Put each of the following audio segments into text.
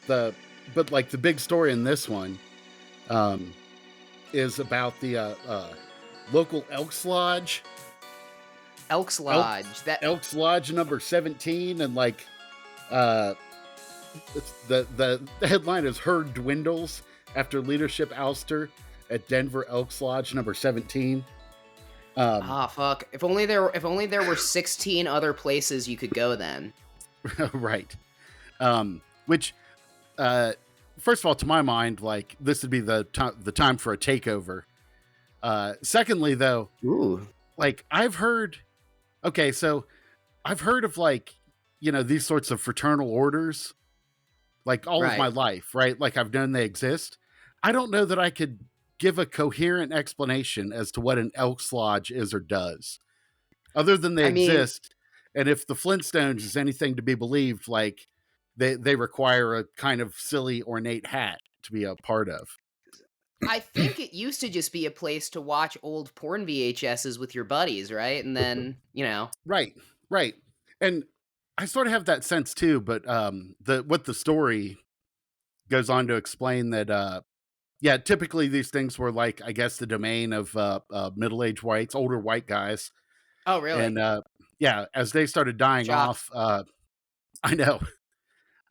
the but like the big story in this one um, is about the local Elks Lodge, Elks Elk Lodge. That Elks Lodge number 17, and like uh, it's the headline is herd dwindles after leadership ouster at Denver Elks Lodge number 17. fuck. If only there were 16 other places you could go then. Right. Which first of all, to my mind, like this would be the time for a takeover. Secondly, though, Ooh. like I've heard of like, these sorts of fraternal orders like all of my Right. life, right? Like I've known they exist. I don't know that I could give a coherent explanation as to what an Elks Lodge is or does, other than they I mean, exist. And if the Flintstones is anything to be believed, like they require a kind of silly ornate hat to be a part of. I think it used to just be a place to watch old porn VHSs with your buddies, right? And then, Right, right. And I sort of have that sense too, but the story goes on to explain that yeah, typically these things were like, I guess, the domain of middle-aged whites, older white guys. Oh, really? And yeah, as they started dying Shocked. off, I know.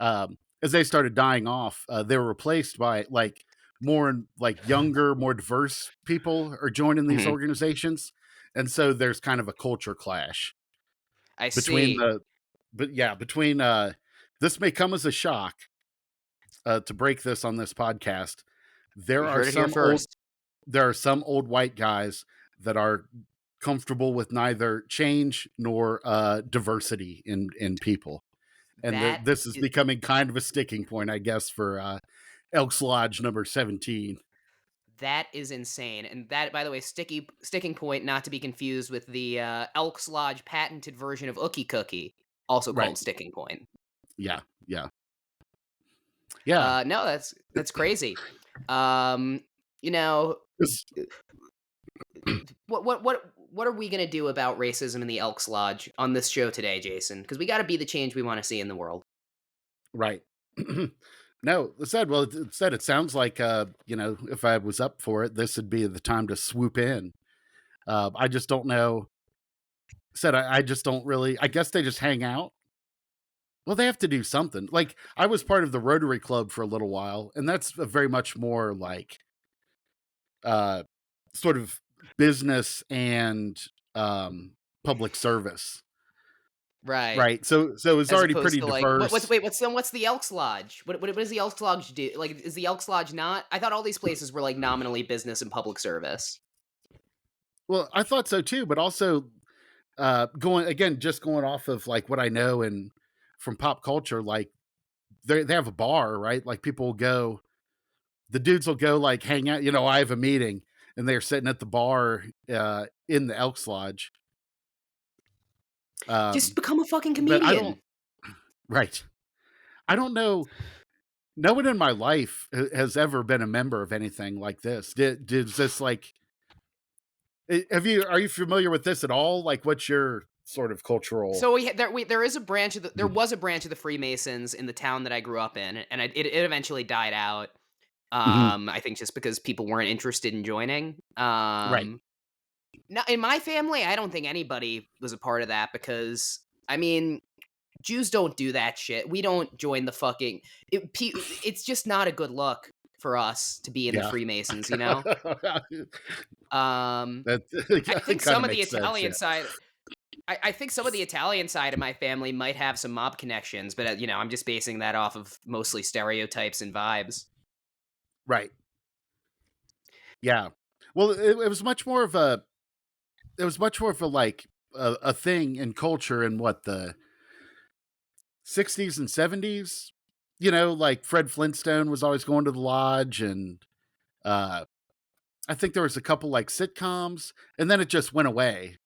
As they started dying off, they were replaced by like more like younger, more diverse people are joining these Mhm. organizations, and so there's kind of a culture clash I between see. between this may come as a shock to break this on this podcast. There You are heard it here some old first. there are some old white guys that are comfortable with neither change nor diversity in people, and That this is is becoming kind of a sticking point, I guess, for Elks Lodge number 17. that is insane. And that, by the way, sticking point, not to be confused with the Elks Lodge patented version of Ookie Cookie, also Right. called sticking point. Yeah. Yeah. Yeah. No, that's crazy. Um, you know, It's- what are we gonna do about racism in the Elks Lodge on this show today, Jason? Because we got to be the change we want to see in the world. right. No, it sounds like, if I was up for it, this would be the time to swoop in. I just don't know. I just don't really, I guess they just hang out. Well, they have to do something. Like, I was part of the Rotary Club for a little while, and that's a very much more like uh, sort of business and public service, Right. right? So it's As already opposed pretty to like diverse. what's the Elks Lodge? What does the Elks Lodge do? Like, is the Elks Lodge not? I thought all these places were like nominally business and public service. Well, I thought so too, but also just going off of like what I know and from pop culture, like they have a bar, right? Like people will go, the dudes will go like hang out. I have a meeting, and they're sitting at the bar in the Elks Lodge. Just Um, become a fucking but I don't. comedian. Right. I don't know. No one in my life has ever been a member of anything like this. Did this like? Are you familiar with this at all? Like, what's your sort of cultural? So there is a branch of there was a branch of the Freemasons in the town that I grew up in, and it eventually died out. Mhm. I think just because people weren't interested in joining. Right. Now in my family, I don't think anybody was a part of that because I mean, Jews don't do that shit. We don't join the fucking. It's just not a good look for us to be in the Yeah. Freemasons, you know. That I think kind some of of the makes sense. Italian Yeah. side. I think some of the Italian side of my family might have some mob connections, but I'm just basing that off of mostly stereotypes and vibes. Right. Yeah. Well, it was much more of a. It was much more of a like a thing in culture in what the 60s and 70s. Like Fred Flintstone was always going to the lodge, and uh, I think there was a couple like sitcoms, and then it just went away.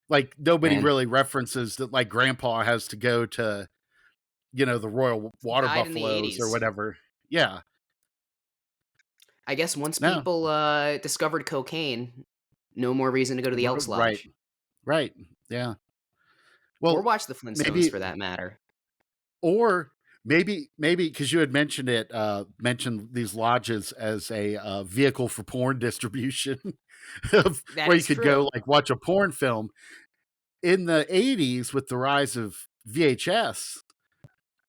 Like nobody Man, really references that. Like Grandpa has to go to the Royal he Water died in the Buffaloes or 80s. whatever. Yeah. I guess once No. people discovered cocaine, no more reason to go to the Elks Right. Lodge Right. Yeah. or Well, watch the Flintstones maybe for that matter. or maybe because you had mentioned it, mentioned these lodges as a vehicle for porn distribution, of That where you is could true. go like watch a porn film. In the 80s, with the rise of VHS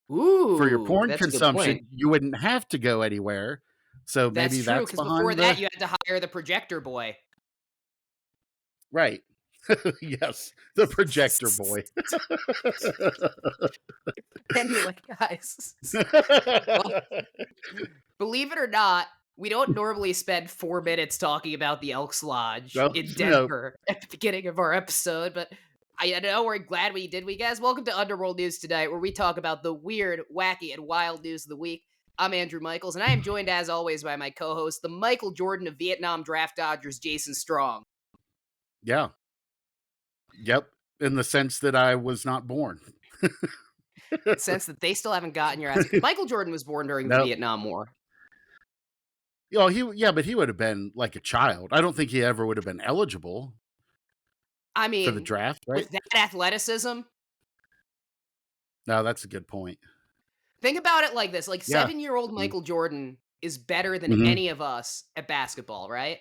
for your Ooh, porn that's a good point. consumption, you wouldn't have to go anywhere. So That's maybe true, that's because before behind that, the you had to hire the projector boy. right. Yes, the projector boy. And you're like, "Guys, well, believe it or not, we don't normally spend 4 minutes talking about the Elks Lodge No, in no. Denver at the beginning of our episode, but I know we're glad we did. We guys, welcome to Underworld News Tonight, where we talk about the weird, wacky, and wild news of the week. I'm Andrew Michaels, and I am joined, as always, by my co-host, the Michael Jordan of Vietnam Draft Dodgers, Jason Strong. Yeah. Yep. In the sense that I was not born. In the sense that they still haven't gotten your ass. Michael Jordan was born during the No. Vietnam War. Oh, but he would have been like a child. I don't think he ever would have been eligible I for the mean, draft, right? with that athleticism, No, that's a good point. think about it like this: like Yeah. 7-year-old Mm. Michael Jordan is better than Mhm. any of us at basketball, right?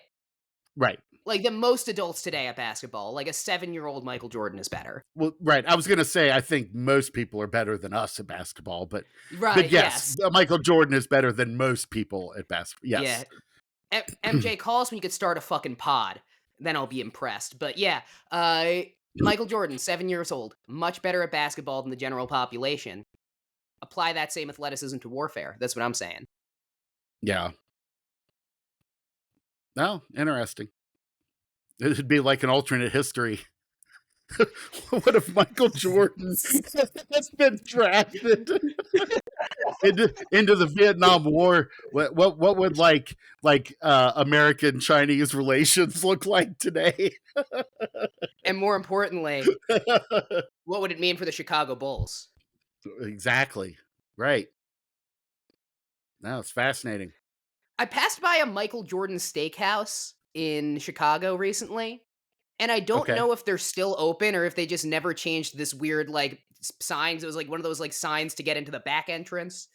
Right. Like the most adults today at basketball, like a 7-year-old Michael Jordan is better. Well, right. I was going to say I think most people are better than us at basketball, but Right? yes, Yes. Michael Jordan is better than most people at basketball. Yeah. Yes. MJ, call us when you could start a fucking pod. Then I'll be impressed. But yeah, Michael Jordan, 7 years old, much better at basketball than the general population. Apply that same athleticism to warfare. That's what I'm saying. Yeah. No, interesting. It'd be like an alternate history. What if Michael Jordan has been drafted into the Vietnam War? What would American Chinese relations look like today? And more importantly, what would it mean for the Chicago Bulls? Exactly. Right. No, it's fascinating. I passed by a Michael Jordan steakhouse in Chicago recently, and I don't Okay. know if they're still open or if they just never changed this weird like signs. It was like one of those like signs to get into the back entrance.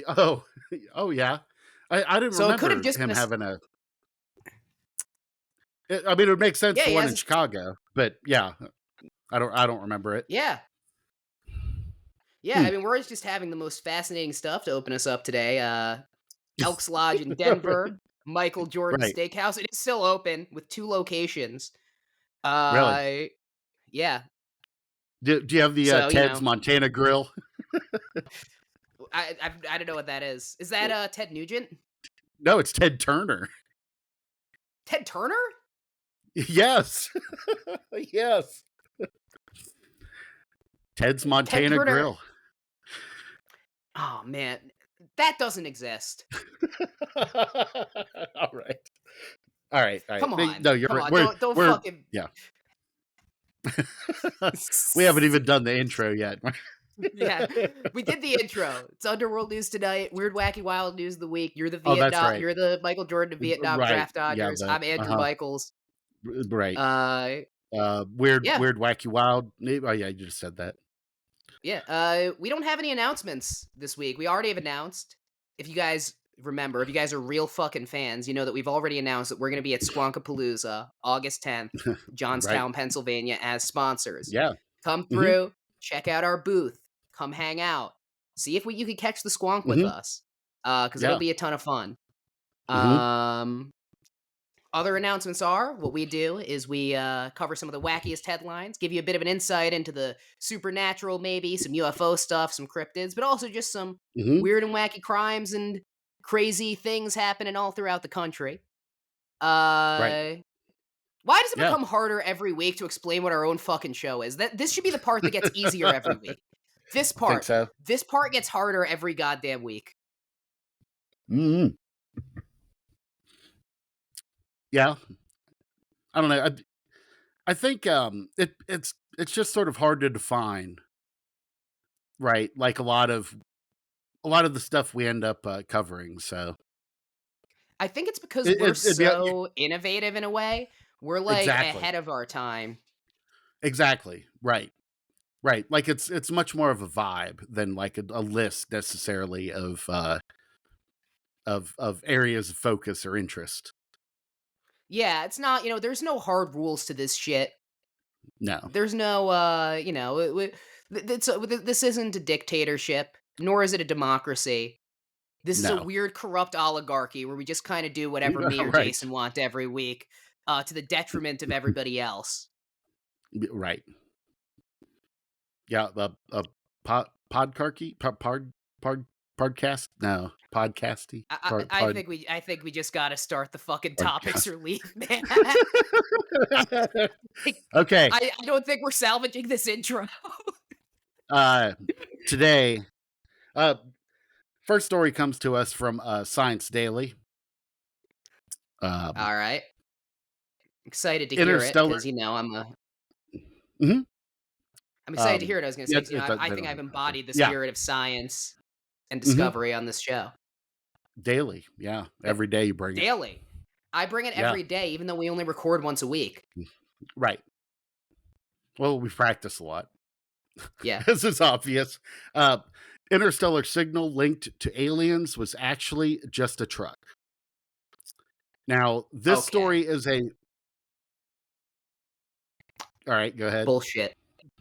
Oh, oh yeah. I didn't So it could have remember just him been having a. I mean, it would make sense yeah, for he one has in Chicago, but yeah, I don't remember it. yeah. Yeah, Hmm. I mean, we're just having the most fascinating stuff to open us up today. Elks Lodge in Denver, Michael Jordan Right. Steakhouse. It is still open with 2 locations. Really. Uh, yeah. Do you have the So, Ted's Montana Grill? I don't know what that is. Is that Ted Nugent? No, it's Ted Turner. Ted Turner? Yes. Yes. Ted's Ted Montana Turner. Grill. Oh man, that doesn't exist. All right. All right. All right. Come on, No, you're come right. on. Don't We're fucking. yeah. We haven't even done the intro yet. Yeah, we did the intro. It's Underworld News Tonight. Weird, wacky, wild news of the week. You're the Oh, that's Vietnam. right. You're the Michael Jordan of Vietnam Right. Draft Yeah, Dodgers. the I'm Andrew Michaels. right. Uh, Weird, yeah, wacky, wild. Oh yeah, you just said that. yeah. We don't have any announcements this week. We already have announced. If you guys remember, if you guys are real fucking fans, you know that we've already announced that we're going to be at Squonkapalooza August 10th, Right. Johnstown, Pennsylvania, as sponsors. Yeah. Come Hmm. through, check out our booth, come hang out, see if you could catch the squonk with Hmm. us, because it'll Yeah. be a ton of fun. Hmm. Other announcements are what we do is we cover some of the wackiest headlines, give you a bit of an insight into the supernatural, maybe some UFO stuff, some cryptids, but also just some Hmm. weird and wacky crimes and crazy things happening all throughout the country. Right. Why does it Yeah. become harder every week to explain what our own fucking show is? That this should be the part that gets easier every week. This Think part, so. this part gets harder every goddamn week. Hmm. Yeah. I don't know. I think it's just sort of hard to define, right? Like a lot of the stuff we end up covering. So I think it's because we're it'd be so innovative in a way. We're like exactly, ahead of our time. exactly right. Right. Like it's much more of a vibe than like a list necessarily of areas of focus or interest. Yeah, it's not, there's no hard rules to this shit. No. There's no, this isn't a dictatorship, nor is it a democracy. This is a No. weird, corrupt oligarchy where we just kind of do whatever me or Right. Jason want every week, to the detriment of everybody else. Right. Yeah, the podcarky podcast? No, podcasty? I think we just got to start the fucking topics Podcast. or leave, man. Like, Okay. I don't think we're salvaging this intro. Uh today, uh first story comes to us from Science Daily. Um All right, excited to hear it Interstellar. because Mhm. I'm excited to hear it. I was going to Yeah, say, 'cause, I they think don't I've have anything. embodied the Yeah. spirit of science and Mhm. discovery on this show. Daily. Yeah. Yeah, Every day you bring it. daily. I bring it Yeah. every day, even though we only record once a week. Right. Well, we practice a lot. Yeah. This is obvious. Uh, interstellar signal linked to aliens was actually just a truck. Now, this Okay. story is a. All right, go ahead. Bullshit.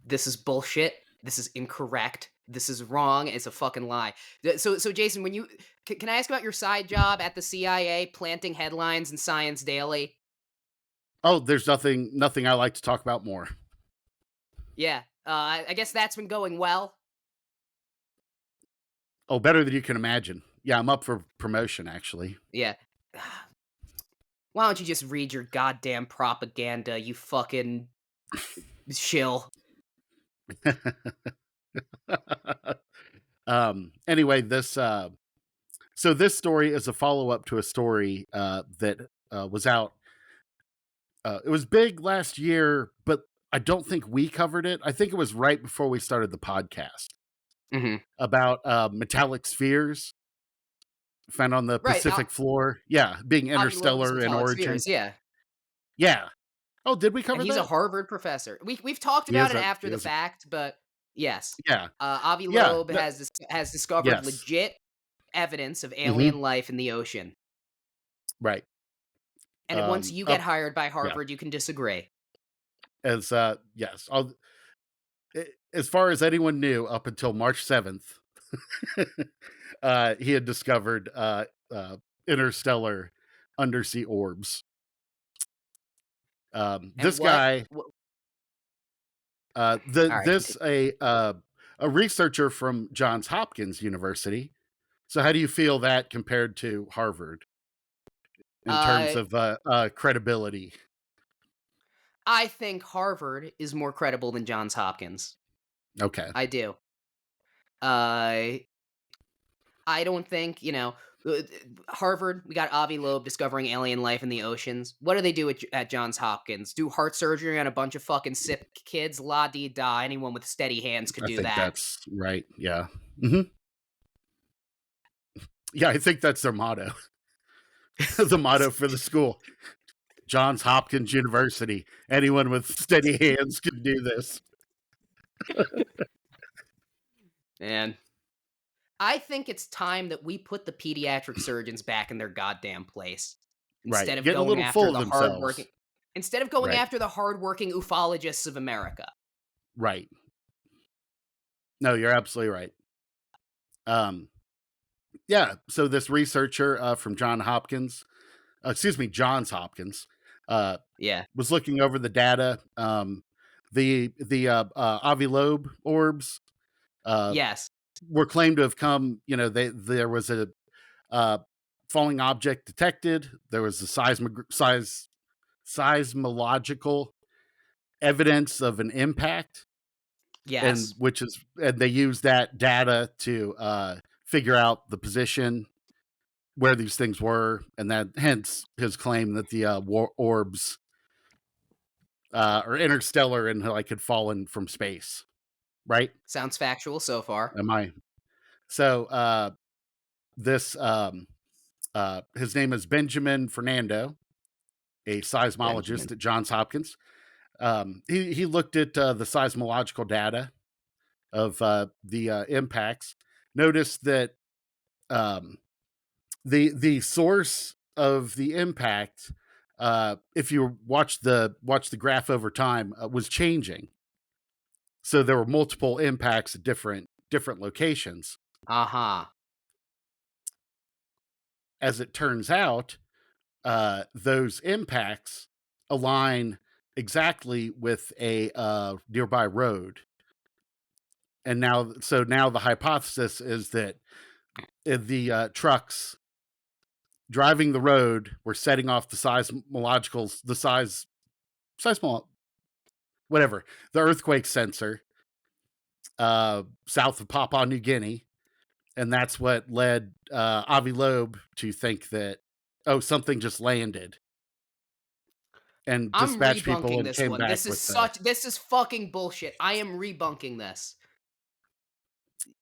This is bullshit. This is incorrect. This is wrong. It's a fucking lie. So Jason, when can I ask about your side job at the CIA, planting headlines in Science Daily? Oh, there's nothing I like to talk about more. Yeah. I guess that's been going well. Oh, better than you can imagine. Yeah, I'm up for promotion, actually. Yeah. Why don't you just read your goddamn propaganda, you fucking shill? Anyway, so this story is a follow up to a story that was out. It was big last year, but I don't think we covered it. I think it was right before we started the podcast Mhm. about metallic spheres found on the Right. Pacific floor. Yeah, being Avi Loeb's interstellar in metallic origin. spheres, yeah. Yeah. Oh, did we And cover he's a that? Harvard professor. We've talked He about is it a. after He the is a. fact, but yes. Yeah. Avi Yeah. Loeb has discovered Yes. legit evidence of Hmm. alien life in the ocean. Right. And once you get Up. hired by Yeah. Harvard, you can disagree. As yes. As far as anyone knew, up until March 7th, he had discovered interstellar undersea orbs. And This guy, all right, continue. a researcher from Johns Hopkins University. So, how do you feel that compared to Harvard in terms Uh, of credibility? I think Harvard is more credible than Johns Hopkins. Okay, I do. Uh, I don't think, Harvard, we got Avi Loeb discovering alien life in the oceans. What do they do at Johns Hopkins? Do heart surgery on a bunch of fucking sick kids? La di da. Anyone with steady hands could I do think that. that's right. Yeah, hmm yeah, I think that's their motto. The motto for the school. Johns Hopkins University. Anyone with steady hands can do this. And I think it's time that we put the pediatric surgeons back in their goddamn place Right. instead of Getting a going little after full of the hardworking themselves. Right. hardworking ufologists of America. Right. No, you're absolutely right. Um, yeah. So this researcher from Johns Hopkins, uh, Yeah. was looking over the data. The Avi Loeb orbs uh, Yes. were claimed to have come. There was a uh, falling object detected. There was a seismological evidence of an impact, and Yes. they use that data to figure out the position where these things were, and that hence his claim that the orbs are interstellar and like had fallen from space. Right? Sounds factual so far. Am I? So this his name is Benjamin Fernando, a Benjamin. seismologist at Johns Hopkins. He looked at the seismological data, of the impacts, noticed that um, the source of the impact, if you watch the graph over time, was changing. So there were multiple impacts at different locations. Uh-huh. As it turns out, those impacts align exactly with a nearby road. And now the hypothesis is that the trucks driving the road were setting off the seismological, seismo, whatever, the earthquake sensor south of Papua New Guinea. And that's what led Avi Loeb to think that, oh, something just landed, and I'm dispatch people rebunking and this came one. back with the This is fucking bullshit. I am rebunking this.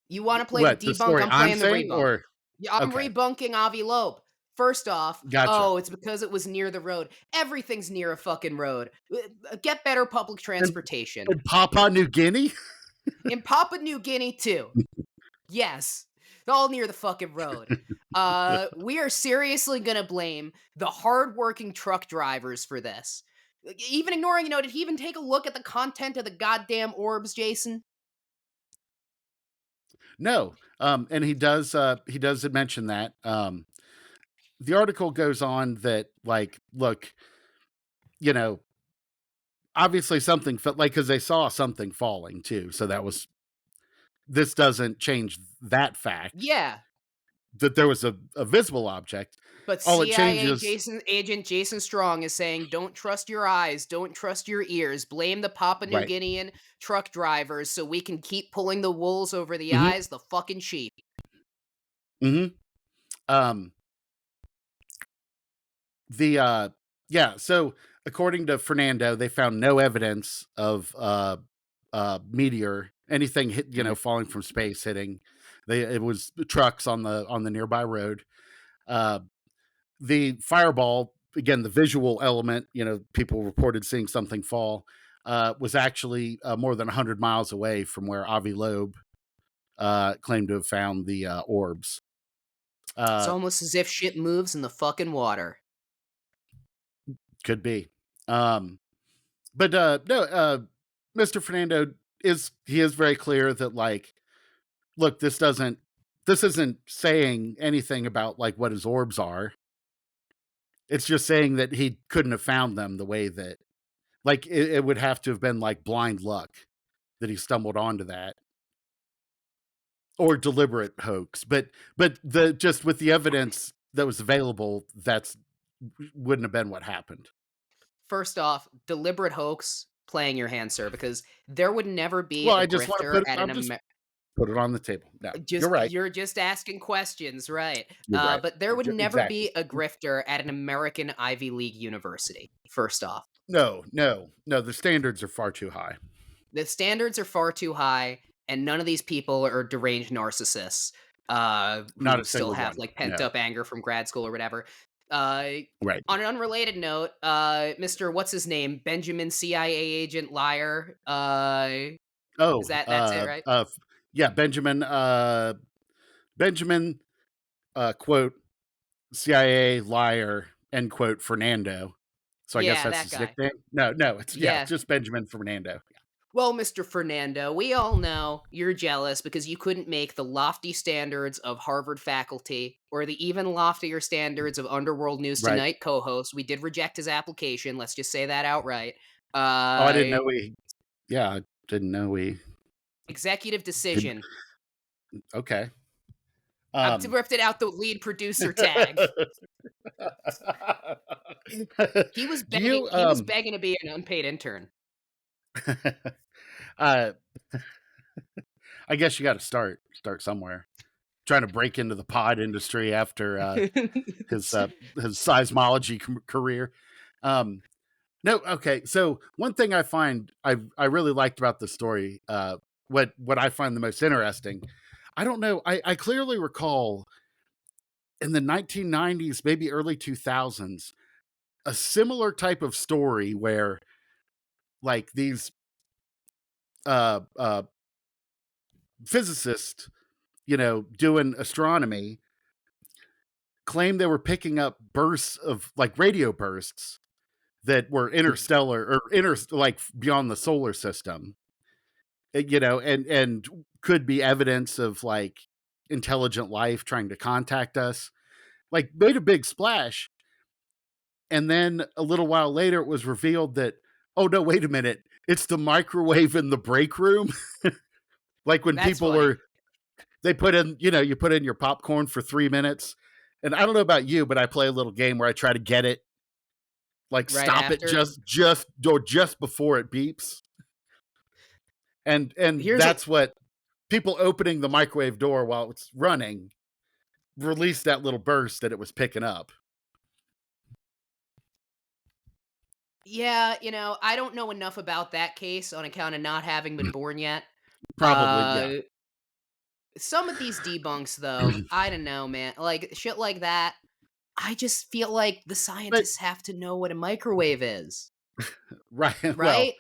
You want to play the what the debunk? story I'm I'm playing the saying, rebunk. or Yeah, I'm okay, rebunking Avi Loeb. First off, gotcha. oh, it's because it was near the road. Everything's near a fucking road. Get better public And transportation. in Papua New Guinea, In Papua New Guinea, too. Yes. All near the fucking road. We are seriously gonna blame the hardworking truck drivers for this. Even ignoring, did he even take a look at the content of the goddamn orbs, Jason? no, and he does mention that. The article goes on that, like, look, you know, obviously something felt like, because they saw something falling too, so that was, this doesn't change that fact Yeah. that there was a visible object. But All it CIA changes, Jason agent Jason Strong is saying, "Don't trust your eyes, don't trust your ears. Blame the Papua New right? Guinean truck drivers so we can keep pulling the wools over the Hmm. eyes, the fucking sheep." Hmm. Um, the yeah. So according to Fernando, they found no evidence of meteor, anything hit, falling from space hitting. It was trucks on the nearby road. Uh, the fireball, again, the visual element, people reported seeing something fall, was actually more than 100 miles away from where Avi Loeb claimed to have found the orbs. It's Uh, almost as if shit moves in the fucking water. could be. Um, but no, Mr. Fernando is very clear that, like, look, this isn't saying anything about, like, what his orbs are. It's just saying that he couldn't have found them the way that, like, it would have to have been like blind luck that he stumbled onto that, or deliberate hoax. But the just with the evidence that was available, that's wouldn't have been what happened. First off, deliberate hoax, playing your hand, sir, because there would never be Well, a I just want to grifter put at an I'm just put it on the table. No, you're right. you're just asking questions, right? You're right. But there would never Exactly. be a grifter at an American Ivy League university. First off, No, no, no. The standards are far too high. the standards are far too high, and none of these people are deranged narcissists Not a who still single have one. like pent No. up anger from grad school or whatever. Uh, Right. on an unrelated note, Mr. What's his name? Benjamin CIA agent liar. Is Oh, that's it, right? yeah, Benjamin, quote, CIA liar, end quote, Fernando. So I guess Yeah, that's that his guy. nickname. No, no, it's Yeah. just Benjamin Fernando. Well, Mr. Fernando, we all know you're jealous because you couldn't make the lofty standards of Harvard faculty or the even loftier standards of Underworld News Right. Tonight co-host. We did reject his application. Let's just say that outright. Oh, I didn't Uh, know we. Yeah, I didn't know we executive did. decision. Okay. I've Um. ripped it out the lead producer tag. He was Do begging. you He was begging to be an unpaid intern. uh I guess you got to start somewhere. Trying to break into the pod industry after his seismology career. Um no, okay. So one thing I really liked about the story, what I find the most interesting, I don't know, I clearly recall in the 1990s, maybe early 2000s, a similar type of story where, like, these uh uh physicists, doing astronomy claimed they were picking up bursts of like radio bursts that were interstellar or like beyond the solar system, and could be evidence of like intelligent life trying to contact us, like made a big splash. And then a little while later, it was revealed that, oh no, wait a minute, it's the microwave in the break room. Like when That's people funny. were, they put in, you put in your popcorn for 3 minutes. And I don't know about you, but I play a little game where I try to get it, like Right stop it after. just before it beeps. And Here's a that's what people opening the microwave door while it's running released that little burst that it was picking up. Yeah, I don't know enough about that case on account of not having been born yet. Probably, yeah. Some of these debunks, though, I don't know, man. Like shit like that. I just feel like the But scientists have to know what a microwave is, right, right?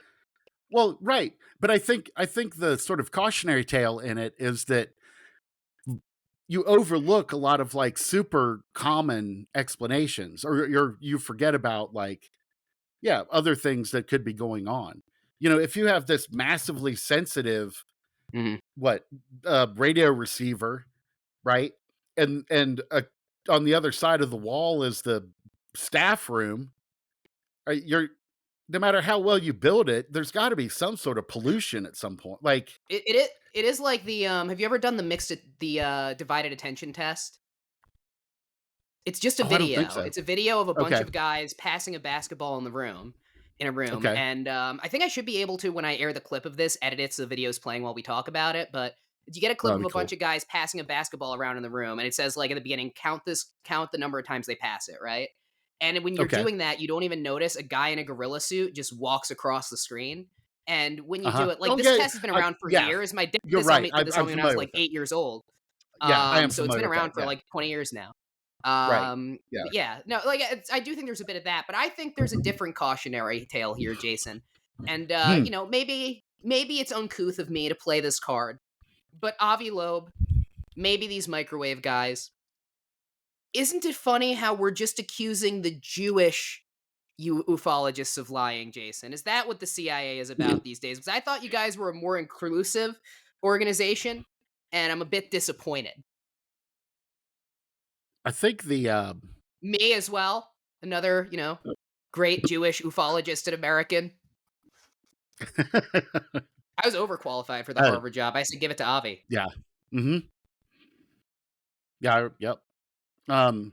right. But I think the sort of cautionary tale in it is that you overlook a lot of like super common explanations, or you forget about like, yeah, other things that could be going on. If you have this massively sensitive Mhm. what radio receiver, right? And on the other side of the wall is the staff room. You're No matter how well you build it, there's got to be some sort of pollution at some point. Like, It is like the have you ever done the divided attention test? It's just a oh, I don't think video. so. It's a video of a bunch Okay, of guys passing a basketball in a room, okay, and, I think I should be able to, when I air the clip of this, edit it so the video's playing while we talk about it, but you get a clip that'd of be a bunch cool. of guys passing a basketball around in the room, and it says, like, at the beginning, count the number of times they pass it," right? And when you're Okay, doing that, you don't even notice a guy in a gorilla suit just walks across the screen, and when you do it like, Don't this get. test has been around for Yeah, years. My dad you're right. did this on I'm me when I was, familiar like, with it. 8 years old. Yeah, I am So it's familiar been with that. around for, Yeah, like, 20 years now. right. Yeah. But yeah, no, like I do think there's a bit of that, but I think there's a different cautionary tale here, Jason. And Hmm. maybe it's uncouth of me to play this card, but Avi Loeb, maybe these microwave guys. Isn't it funny how we're just accusing the Jewish ufologists of lying, Jason? Is that what the CIA is about these days? Because I thought you guys were a more inclusive organization, and I'm a bit disappointed. I think the Me as well. Another, great Jewish ufologist and American. I was overqualified for the uh, Harvard job. I said, give it to Avi. yeah. Hmm. Yeah. Yep. Um.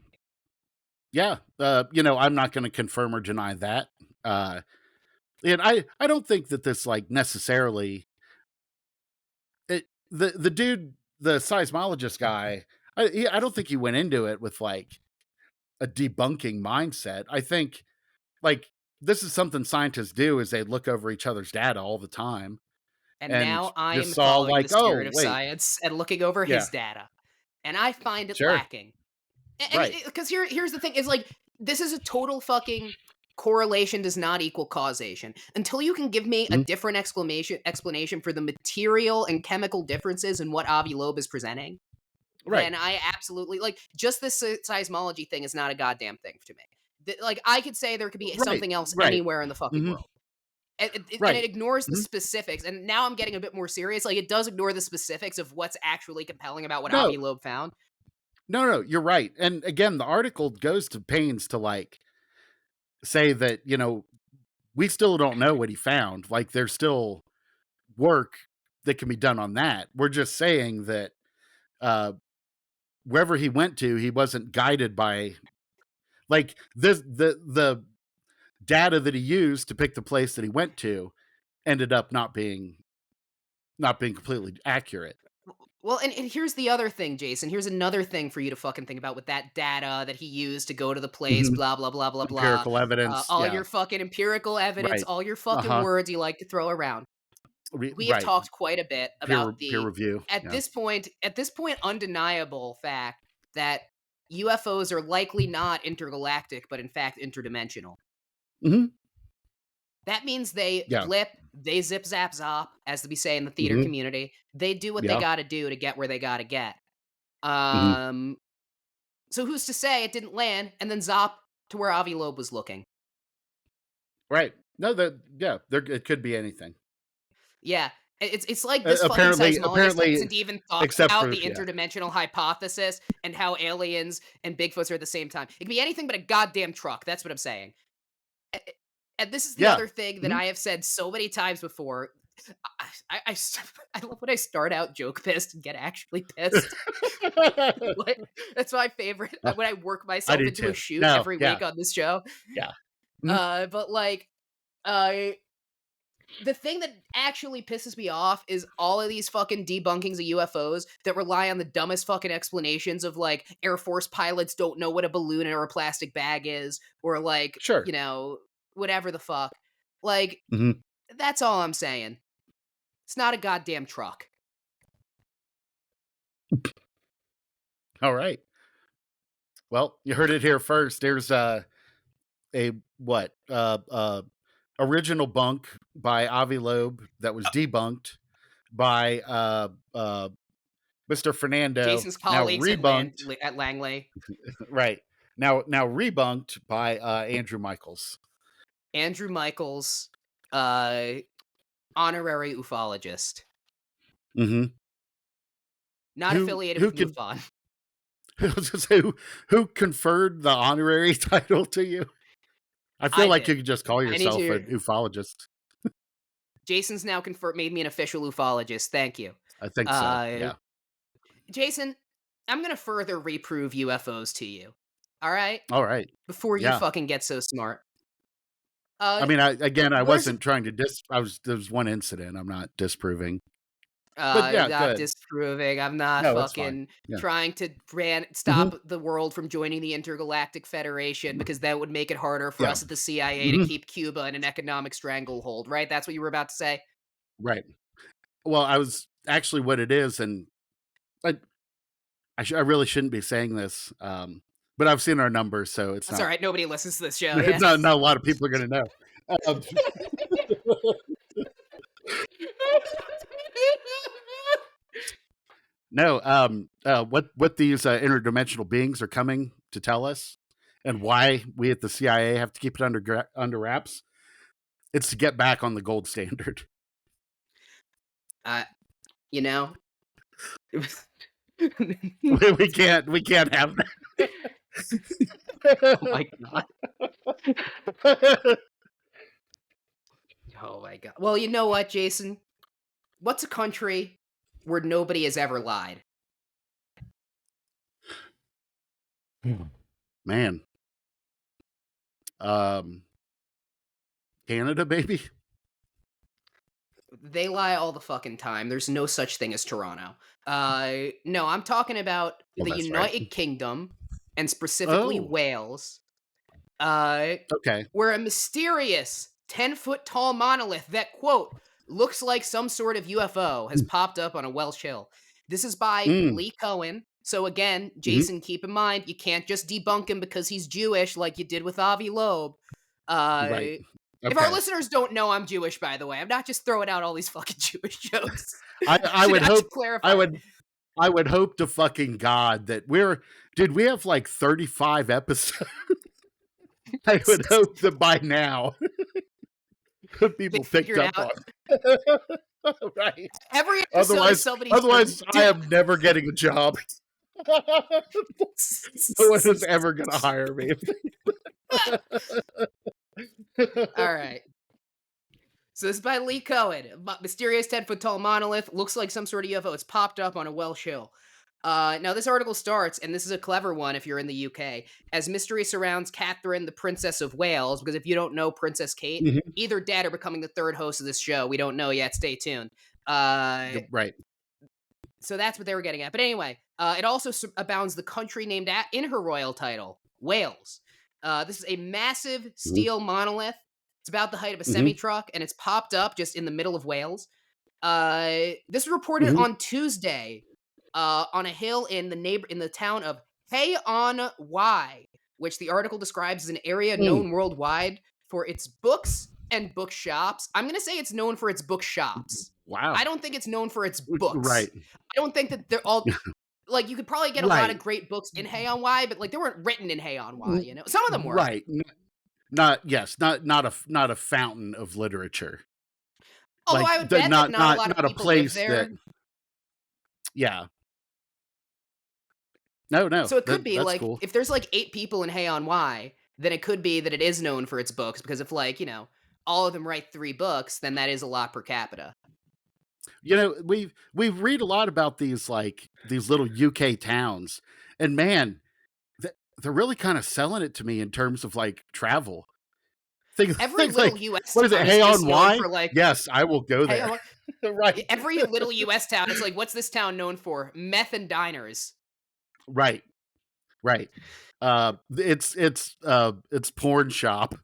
Yeah. I'm not going to confirm or deny that. Uh. And I don't think that this like necessarily the dude, the seismologist guy. I don't think he went into it with like a debunking mindset. I think like this is something scientists do is they look over each other's data all the time And and now I just am saw following the like, spirit oh of wait, science and looking over yeah, his data. And I find it sure, lacking. And right, because here's the thing is like, this is a total fucking correlation does not equal causation. Until you can give me a mhm, different explanation for the material and chemical differences in what Avi Loeb is presenting, right, then I absolutely like just this seismology thing is not a goddamn thing to me. Like I could say there could be right, something else right, anywhere in the fucking hmm, world. And it right, ignores the mhm. specifics. And now I'm getting a bit more serious. Like it does ignore the specifics of what's actually compelling about what No, Avi Loeb found. no, you're right. And again, the article goes to pains to like say that we still don't know what he found. Like there's still work that can be done on that. We're just saying that uh, wherever he went to, he wasn't guided by like this the data that he used to pick the place that he went to ended up not being completely accurate. Well, and here's the other thing, Jason. Here's another thing for you to fucking think about with that data that he used to go to the place, Mhm. blah, blah, blah, blah, blah. Empirical evidence, All yeah, your fucking empirical evidence, right, all your fucking uh-huh, words you like to throw around. We have right, talked quite a bit about peer the review, yeah, at this point undeniable fact that UFOs are likely not intergalactic but in fact interdimensional. mhm, That means they yeah, blip, They zip zap zop, as we say in the theater Mhm. community. They do what they Yeah. gotta do to get where they gotta get. Mhm. Um, so who's to say it didn't land and then zop to where Avi Loeb was looking? Right. No, that yeah, there it could be anything. Yeah, it's like this fucking Apparently seismologist apparently hasn't even thought except about for the yeah. interdimensional hypothesis and how aliens and Bigfoots are at the same time. It could be anything but a goddamn truck. That's what I'm saying. A- And this is the Yeah. other thing that Mhm. I have said so many times before. I love when I start out joke pissed and get actually pissed. Like, that's my favorite. Uh, When I work I myself do into a too. shoot No, every yeah, week on this show. yeah. Mhm. But like, uh, the thing that actually pisses me off is all of these fucking debunkings of UFOs that rely on the dumbest fucking explanations of like Air Force pilots don't know what a balloon or a plastic bag is, or like, Sure. whatever the fuck. Like, Mhm. that's all I'm saying. It's not a goddamn truck. All right. Well, you heard it here first. There's a what? Original bunk by Avi Loeb that was debunked by Mr. Fernando, Jason's now colleagues rebunked. At Langley. Right. Now rebunked by Andrew Michaels. Andrew Michaels, uh, honorary ufologist. Mhm. Not Who affiliated who with can MUFON. who conferred the honorary title to you? I feel I like you did. could just call I need yourself to. an ufologist. Jason's now made me an official ufologist. Thank you. I think so. Uh, Yeah. Jason, I'm gonna further reprove UFOs to you. All right, All right. before you Yeah. fucking get so smart. I Uh, mean, I where's wasn't trying to there was one incident I'm not disproving. But yeah, not good. disproving. I'm not No, it's fine. fucking Yeah. trying to Mhm. stop the world from joining the Intergalactic Federation because that would make it harder for Yeah. us at the CIA to Mhm. keep Cuba in an economic stranglehold. Right? That's what you were about to say. Right. Well, I was actually what it is, and I I really shouldn't be saying this, but I've seen our numbers, so it's That's all not right. Nobody listens to this show. it's Yeah. not a lot of people are gonna know. Um, no, what these interdimensional beings are coming to tell us, and why we at the CIA have to keep it under wraps. It's to get back on the gold standard. uh, you know. We can't have Oh my that. god. Oh my god. Well, you know what, Jason? What's a country where nobody has ever lied? Man, um, Canada, baby. They lie all the fucking time. There's no such thing as Toronto. No, I'm talking about Well, the that's right. United Kingdom and specifically Oh, Wales, uh, okay. where a mysterious 10-foot tall monolith that, quote, looks like some sort of UFO has popped up on a Welsh hill. This is by Mm, Lee Cohen. So again, mhm, Jason, keep in mind, you can't just debunk him because he's Jewish like you did with Avi Loeb. Uh, right. if our Okay. listeners don't know I'm Jewish, by the way, I'm not just throwing out all these fucking Jewish jokes. I should would I should hope I clarify. would I would hope to fucking God that we have like 35 episodes. I would hope that by now They people picked figured up out on right. every episode is Otherwise, somebody's otherwise I am never getting a job. No one is ever gonna hire me. All right. So this is by Lee Cohen. Mysterious 10-foot tall monolith looks like some sort of UFO. It's popped up on a Welsh hill. Now this article starts, and this is a clever one if you're in the UK, as mystery surrounds Catherine, the Princess of Wales. Because if you don't know Princess Kate, Mhm. either dead or becoming the third host of this show. We don't know yet. Stay tuned. Uh, Right. so that's what they were getting at. But anyway, it also abounds the country named in her royal title, Wales. This is a massive Mhm. steel monolith. It's about the height of a semi Mhm. truck, and it's popped up just in the middle of Wales. This was reported Mhm. on Tuesday on a hill in the town of Hay on Wye, which the article describes as an area Mm. known worldwide for its books, and bookshops. I'm gonna say it's known for its bookshops. I Wow. don't think it's known for its books. Right. I don't think that they're all like you could probably get a lot of Right. great books in Hay-on-Wye, but like they weren't written in Hay-on-Wye, you know. Some of them were. Right. Not yes, not a fountain of literature. Although Like I would bet that not a lot of not a people live place that there. yeah. No, So it could be that's like cool. if there's like 8 people in Hay-on-Wye, then it could be that it is known for its books because if like, all of them write 3 books, then that is a lot per capita. We read a lot about these little UK towns, and man, they're really kind of selling it to me in terms of like travel. Every Things little like US what is it? town is Hey just on known why? for like Yes, I will go there. Hay-on-Wye. Right, Every little US town is like, what's this town known for? Meth and diners. right, right. It's porn shop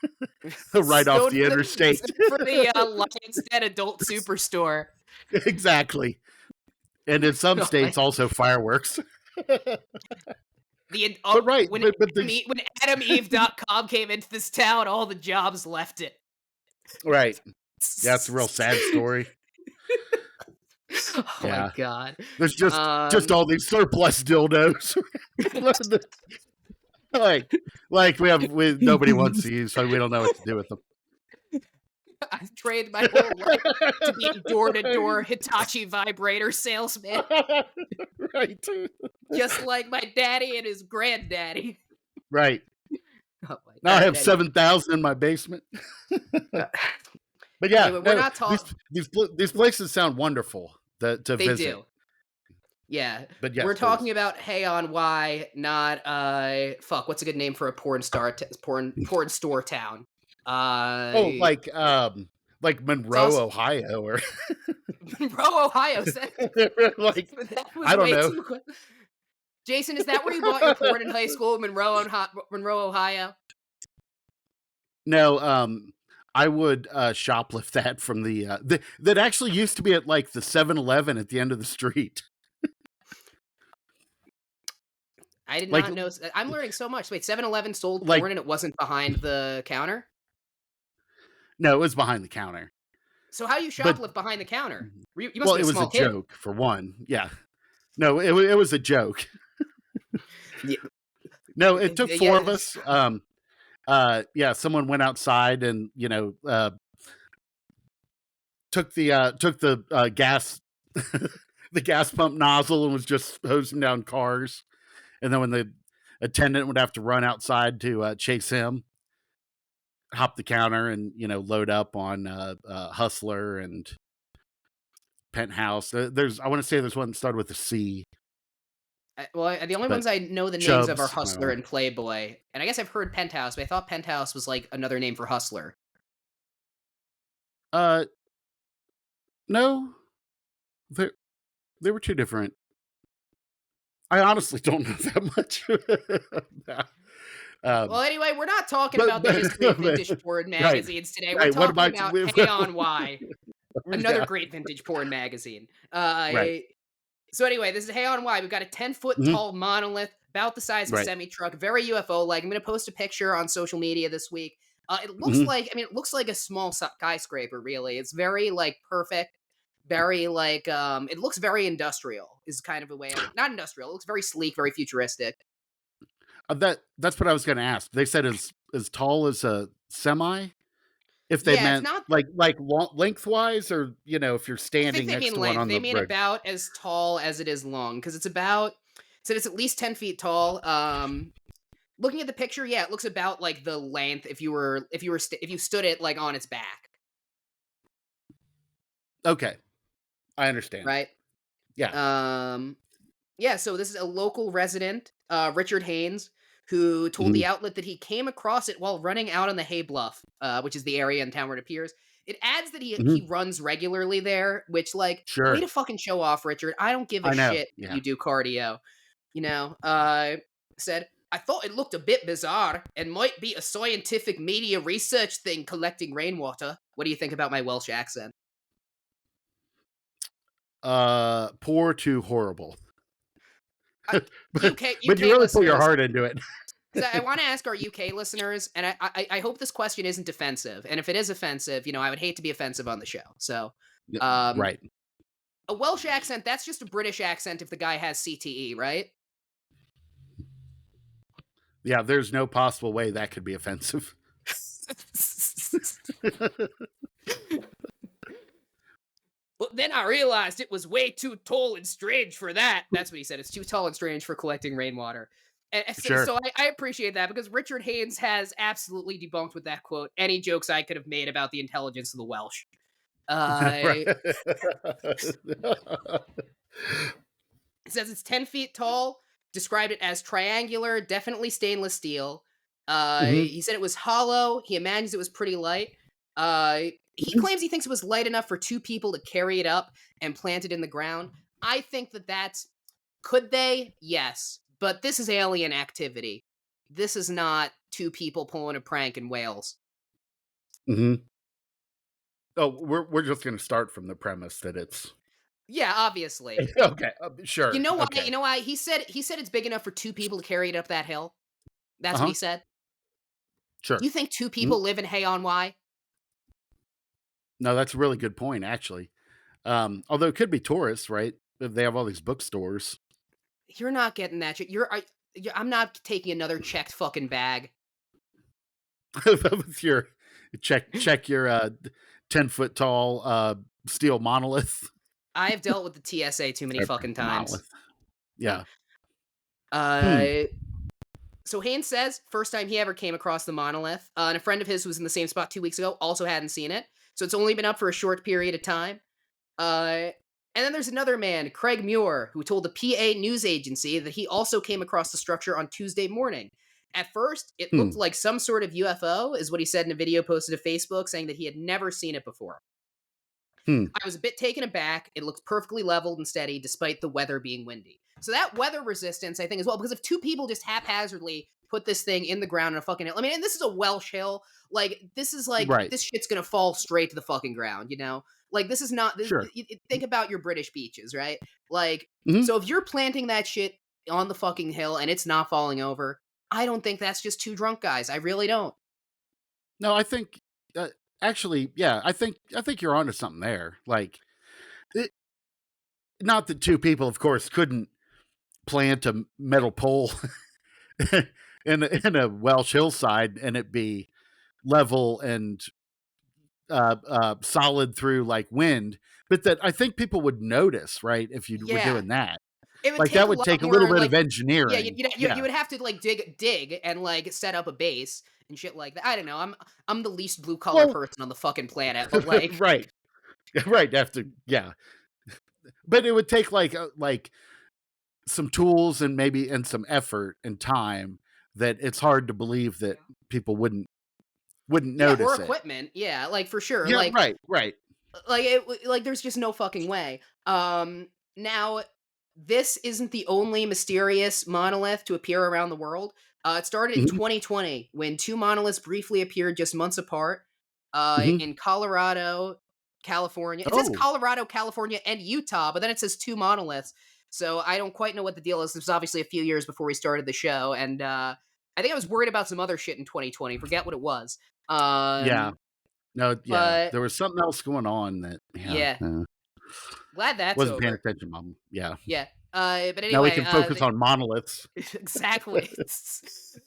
right It's off known the for the it's interstate. known for the Lions Den adult superstore. Exactly. And in some Oh my states, also fireworks. the But right, when but these when AdamEve.com came into this town, all the jobs left it. right. Yeah, it's a real sad story. Oh my Yeah. god. There's just Um, all these surplus dildos. like we nobody wants these, so we don't know what to do with them. I've trained my whole life to be a door-to-door Hitachi vibrator salesman, Right. just like my daddy and his granddaddy. Right. Oh my Now I god. have Anyway, 7,000 in my basement. uh, But yeah, anyway, we're no, not talking. these places sound wonderful to They visit. do. Yeah, But yes, we're please. talking about Hay-on-Wye, not fuck. What's a good name for a porn store town? Oh, like It's Monroe, also Ohio, or Monroe, Ohio. like That was I don't way know. too quick. Jason, is that where you bought your porn in high school, Monroe, Ohio? No, I would shoplift that from that actually used to be at like the 7-Eleven at the end of the street. I did Like not know. I'm learning so much. Wait, 7-Eleven sold like porn and it wasn't behind the counter? no, it was behind the counter. So how you But shoplift behind the counter? You must well, be it a was a small kid. joke for one. Yeah. No, it was a joke. Yeah, No, it took four of yeah. us. Yeah, someone went outside and took the gas the gas pump nozzle and was just hosing down cars. And then when the attendant would have to run outside to chase him, hop the counter and load up on Hustler and Penthouse. I want to say there's one that started with a C, The only but ones I know the names of are Chubbs. I don't Hustler know. and Playboy, and I guess I've heard Penthouse, but I thought Penthouse was like another name for Hustler. Uh, no, they were two different. I honestly don't know that much. Well, um, anyway, we're not talking but, about the history of but vintage porn right, magazines today. We're right. What talking about about Hey on Why, another yeah, great vintage porn magazine. right, So anyway, this is Hey on Why. We've got a 10-foot mhm, tall monolith about the size of a right, semi truck, very UFO like. I'm going to post a picture on social media this week. It looks mhm. like, it looks like a small skyscraper. Really, it's very like perfect. Very like it looks very industrial. Is kind of a way. Not industrial. It looks very sleek, very futuristic. That's what I was going to ask. They said as tall as a semi. If they Yeah, it's meant not. lengthwise, or if you're I think standing they next mean to one length. on They the mean bridge. about as tall as it is long because it's about. So it's at least 10 feet tall. Looking at the picture, yeah, it looks about like the length if you stood it like on its back, Okay, I understand. right? Yeah. Um, yeah. So this is a local resident, Richard Haynes, who told Mhm, the outlet that he came across it while running out on the Hay Bluff, which is the area in town where it appears. It adds that he mhm. runs regularly there, which like way Sure. to fucking show off, Richard. I don't give a I know. shit that Yeah. you do cardio. Said, I thought it looked a bit bizarre and might be a scientific media research thing collecting rainwater. What do you think about my Welsh accent? Poor to horrible. Uh, but UK but you UK really put your listeners, heart into it. 'Cause I wanna ask our UK listeners, and I hope this question isn't offensive, and if it is offensive, I would hate to be offensive on the show. So, Yeah, um, right. a Welsh accent, that's just a British accent if the guy has CTE, right? Yeah, there's no possible way that could be offensive. But then I realized it was way too tall and strange for that. That's what he said. It's too tall and strange for collecting rainwater. And so, Sure. so I appreciate that because Richard Haynes has absolutely debunked with that quote any jokes I could have made about the intelligence of the Welsh. Right. Uh, It says it's 10 feet tall, described it as triangular, definitely stainless steel. Mhm, He said it was hollow. He imagines it was pretty light. Uh, he mhm, claims he thinks it was light enough for two people to carry it up and plant it in the ground. I think that's. Could they? Yes. But this is alien activity. This is not two people pulling a prank in Wales. mhm. Oh, we're just gonna start from the premise that it's Yeah, obviously. okay, You sure, know why? okay. You know why? He said it's big enough for two people to carry it up that hill. That's what he Uh-huh, said. Do sure. you think two Mhm. people live in Hay on Wye? No, that's a really good point, actually. Although it could be tourists, right? If they have all these bookstores. You're not getting that shit. I'm not taking another checked fucking bag. With your check your, 10-foot tall, steel monolith. I have dealt with the TSA too many Sorry, fucking times. monolith. Yeah. Hmm. Uh, so Haynes says first time he ever came across the monolith, and a friend of his who was in the same spot 2 weeks ago also hadn't seen it. So it's only been up for a short period of time. Uh, and then there's another man, Craig Muir, who told the PA news agency that he also came across the structure on Tuesday morning. At first, it looked Hmm. like some sort of UFO, is what he said in a video posted to Facebook, saying that he had never seen it before. Hmm. I was a bit taken aback. It looked perfectly leveled and steady despite the weather being windy. So that weather resistance, I think, as well, because if two people just haphazardly put this thing in the ground on a fucking hill, I mean, and this is a Welsh hill. Like, this is like, Right. this shit's gonna fall straight to the fucking ground, you know? Like, this is not, Sure. think about your British beaches, right? Like, Mhm. so if you're planting that shit on the fucking hill and it's not falling over, I don't think that's just two drunk guys. I really don't. No, I think, uh, actually, yeah, I think you're onto something there. Like, it not that 2 people, of course, couldn't plant a metal pole in a Welsh hillside and it be level and solid through like wind, but that I think people would notice, right? If you were Yeah. doing that, It would like take that a would lot take a little more, bit like, of yeah, engineering. you Yeah, would have to, like, dig and, like, set up a base and shit like that. I don't know, I'm the least blue collar well, person on the fucking planet, but, like, right, right. After, yeah, but it would take like some tools and maybe and some effort and time that it's hard to believe that people wouldn't yeah, or notice it. equipment, yeah, like, for sure, Yeah, right, right. like, there's just no fucking way. Now, this isn't the only mysterious monolith to appear around the world. It started in Mhm, 2020 when two monoliths briefly appeared just months apart mhm. in Colorado, California. It says Oh, Colorado, California, and Utah, but then it says two monoliths. So I don't quite know what the deal is. This was obviously a few years before we started the show, and I think I was worried about some other shit in 2020. Forget what it was. yeah. Um, No, yeah. but There was something else going on that, yeah, yeah, glad that's wasn't paying over. attention, mom. Yeah. Yeah. But Now we anyway, can focus on monoliths. exactly. This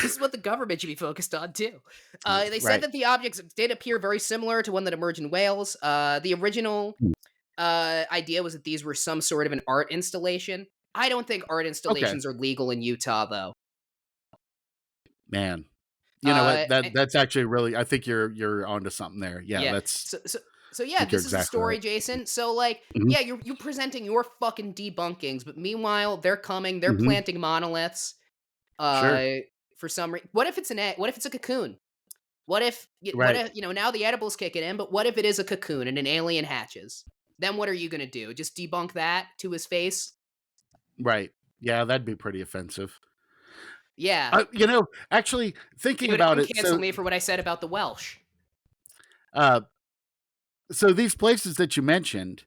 is what the government should be focused on too. They said Right. that the objects did appear very similar to one that emerged in Wales. The original Hmm. idea was that these were some sort of an art installation. I don't think art Okay. installations are legal in Utah, though. Man. You know what? Uh, That's actually really, I think you're onto something there. Yeah, Yeah. that's So I yeah, think you're this is the exactly right. story, Jason. So like, Mhm, yeah, you're presenting your fucking debunkings, but meanwhile, they're coming, they're mhm. planting monoliths. Sure. Uh, for some reason, what if it's an egg? What if it's a cocoon? What Right, if now the edibles kicking in, but what if it is a cocoon and an alien hatches? Then what are you gonna do? Just debunk that to his face? right. Yeah, that'd be pretty offensive. Yeah, Actually he thinking would about it, uncancel me for what I said about the Welsh. uh, so these places that you mentioned,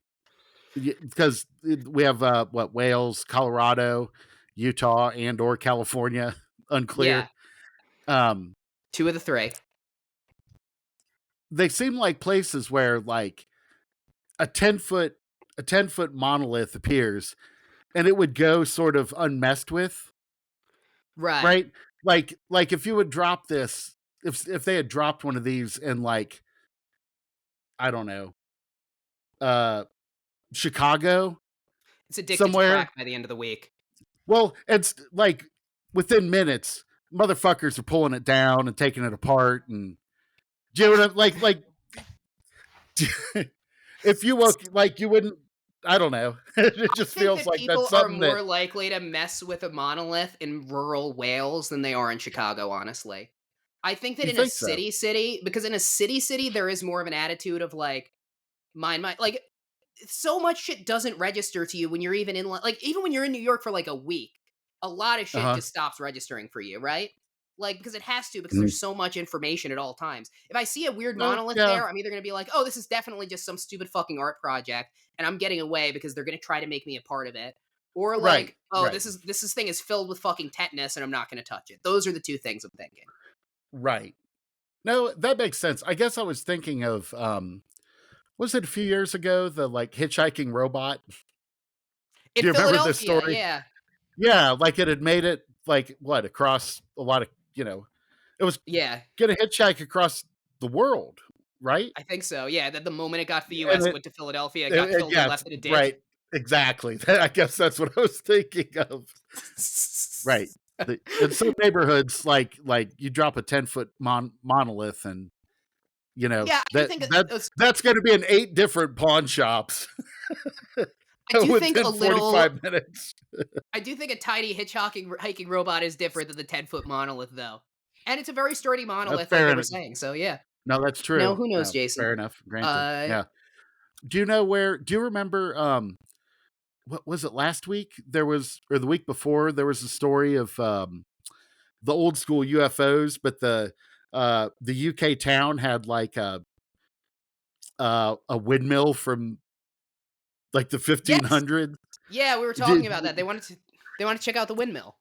because we have, what, Wales, Colorado, Utah, and or California, unclear. Yeah, Um, 2 of the 3. they seem like places where like a 10-foot a 10-foot monolith appears and it would go sort of unmessed with, Right. right? Like if you would drop this, if they had dropped one of these in like, I don't know, uh Chicago It's addicted to somewhere. crack by the end of the week. Well, it's like within minutes, motherfuckers are pulling it down and taking it apart, and do you know what like if you woke like you wouldn't. I don't know. It I just think feels that like that's people are something that more likely to mess with a monolith in rural Wales than they are in Chicago, honestly. I think that you in a think so. city, because in a city, there is more of an attitude of like, mine, like, so much shit doesn't register to you when you're even in like even when you're in New York for like a week, a lot of Uh shit huh. just stops registering for you, right? Like because it has to because Mhm. there's so much information at all times. If I see a weird Well, monolith yeah. there, I'm either going to be like, "Oh, this is definitely just some stupid fucking art project and I'm getting away because they're going to try to make me a part of it." Or Right. like, "Oh, Right. this thing is filled with fucking tetanus and I'm not going to touch it." Those are the two things I'm thinking. Right. No, that makes sense. I guess I was thinking of was it a few years ago the like hitchhiking robot? In Do you remember this Philadelphia, story? yeah. Yeah, like it had made it like what across a lot of it was Yeah, gonna hitchhike across the world, right? I think so. Yeah, that the moment it got the And US, it went to Philadelphia, it got it killed and yeah, left in a ditch. right, exactly. I guess that's what I was thinking of. Right. In some neighborhoods, like you drop a 10-foot monolith, and Yeah, I do think that's going to be in 8 different pawn shops I do think a within little 45 minutes. I do think a tiny hitchhiking hiking robot is different than the 10-foot monolith, though. And it's a very sturdy That's monolith, like fair they were enough. saying. So yeah. No, that's No, true. who knows, No, Jason? fair enough. Granted. Uh, Yeah. Do you remember what was it last week? There was or the week before there was a story of the old school UFOs, but the UK town had like a windmill from like the yes, 1500s. yeah, we were talking Did about that. They wanted to check out the windmill,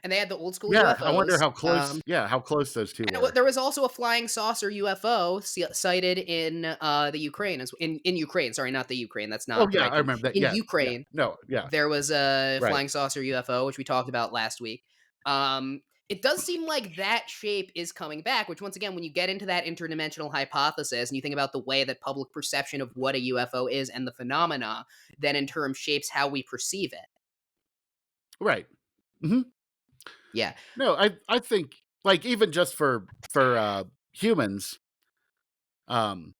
and they had the old school yeah, I wonder UFOs. how close. Yeah, how close those two And were. there was also a flying saucer UFO sighted in the Ukraine as in Ukraine. Sorry, not the Ukraine. That's Oh not the yeah, right I thing. remember that. In Yeah, yeah. Ukraine, No, yeah, there was a right. flying saucer UFO, which we talked about last week. It does seem like that shape is coming back, which once again, when you get into that interdimensional hypothesis and you think about the way that public perception of what a UFO is and the phenomena, then in turn shapes how we perceive it. Right. Hmm. Yeah, No, I think like even just for humans, um,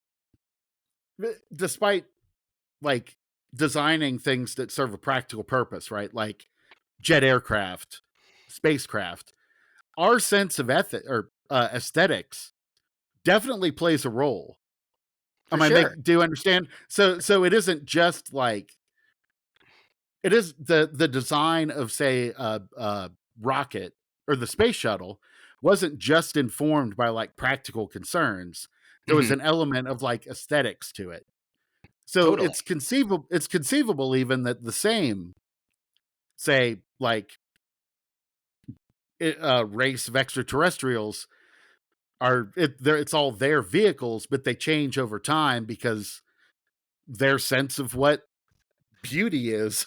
despite like designing things that serve a practical purpose, right? Like jet aircraft, spacecraft, our sense of ethic or aesthetics definitely plays a role. for Am I sure. make do you understand? So it isn't just like it is the design of say a rocket or the space shuttle wasn't just informed by like practical concerns. There was Mhm. an element of like aesthetics to it. So Totally. it's conceivable even that the same say like race of extraterrestrials it's all their vehicles, but they change over time because their sense of what beauty is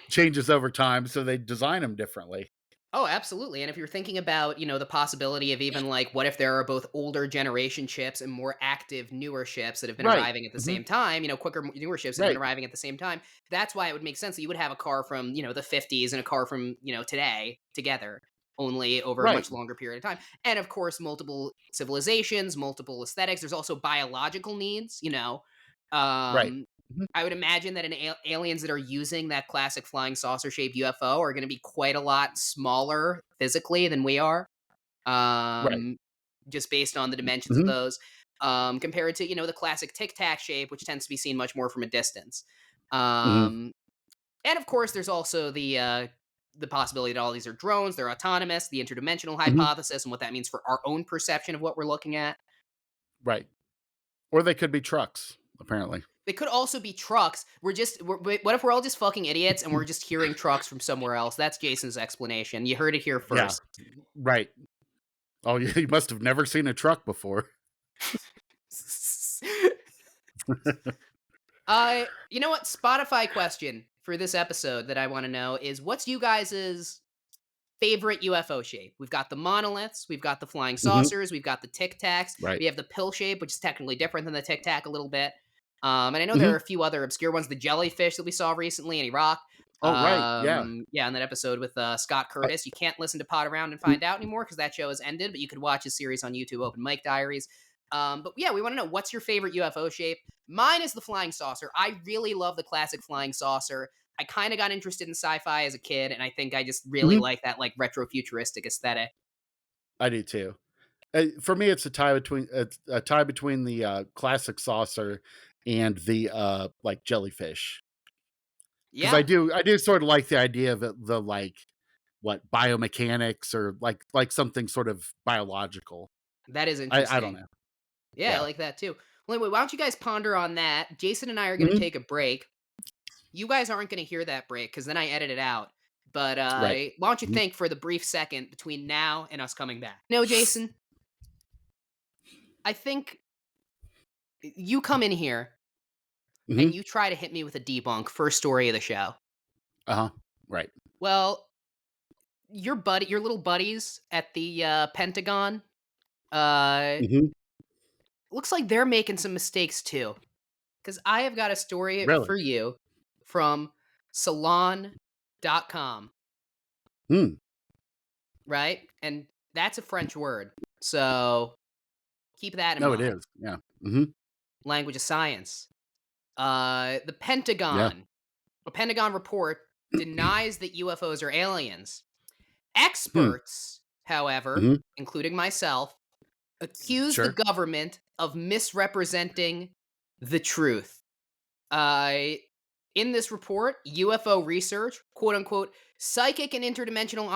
changes over time, so they design them differently. Oh, absolutely. And if you're thinking about, the possibility of even like what if there are both older generation ships and more active newer ships that have been Right. arriving at the Hmm. same time, quicker newer ships that have been Right. arriving at the same time. That's why it would make sense that you would have a car from, the 50s and a car from, today together only over a Right. much longer period of time. And of course, multiple civilizations, multiple aesthetics. There's also biological needs. Right. Um Mhm. I would imagine that aliens that are using that classic flying saucer shaped UFO are going to be quite a lot smaller physically than we are, Right. um, just based on the dimensions of Mhm. those, compared to the classic tic tac shape, which tends to be seen much more from a distance. Mhm. Um, and of course, there's also the possibility that all these are drones, they're autonomous, the interdimensional Mhm. hypothesis, and what that means for our own perception of what we're looking at. Right. Or they could be trucks, apparently. They could also be trucks. What if we're all just fucking idiots and we're just hearing trucks from somewhere else? That's Jason's explanation. You heard it here Yeah, first. right. Oh, you must have never seen a truck before. You know what? Spotify question for this episode that I want to know is what's you guys' favorite UFO shape? We've got the monoliths, we've got the flying Mhm, saucers, we've got the tic tacs, right. we have the pill shape, which is technically different than the tic tac a little bit. And I know there are Mhm. a few other obscure ones. The jellyfish that we saw recently in Iraq. Oh, right, yeah. Yeah, in that episode with Scott Uh, Curtis. You can't listen to Pod Around and mm, find out anymore because that show has ended, but you could watch his series on YouTube, Open Mic Diaries. But yeah, we want to know what's your favorite UFO shape. Mine is the flying saucer. I really love the classic flying saucer. I kind of got interested in sci-fi as a kid, and I think I just really mhm, like that like retro futuristic aesthetic. I do too. For me, it's a tie between the, classic saucer and the, like, jellyfish. 'Cause Yeah, I do sorta like the idea of it the, like, what, biomechanics or, like, something sort of biological. that is I don't interesting. know. Yeah, I Yeah. like that too. Well, anyway, why don't you guys ponder on that? Jason and I are going to Mhm. take a break. You guys aren't going to hear that break because then I edit it out. But Right. why don't you Mhm. think for the brief second between now and us coming back? No, Jason, I think you come in here and Mhm. you try to hit me with a debunk first story of the show. Uh-huh. Right. Well, your little buddies at the Pentagon, uh, Mhm. looks like they're making some mistakes too. Because I have got a story Really? for you from salon.com, Hmm. right? And that's a French word. So keep that in No, it mind. is. Yeah. Mhm. Language of science. The Yeah. Pentagon. A Pentagon report denies that UFOs are aliens. Hmm. Experts, however, Mhm. including myself, accuse the Sure. government of misrepresenting the truth. Uh, in this report, UFO research, quote unquote, psychic and interdimensional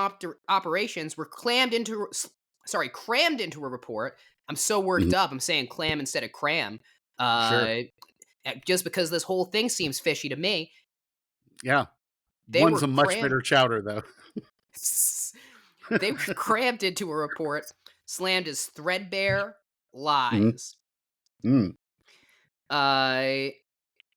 operations were crammed into a report. I'm so worked Mhm. up. I'm saying clam instead of cram. Sure. Uh, just because this whole thing seems fishy to me, Yeah. they One's were a much crammed. better chowder, though. They were crammed into a report slammed as threadbare Mhm. lies. Mm. Uh,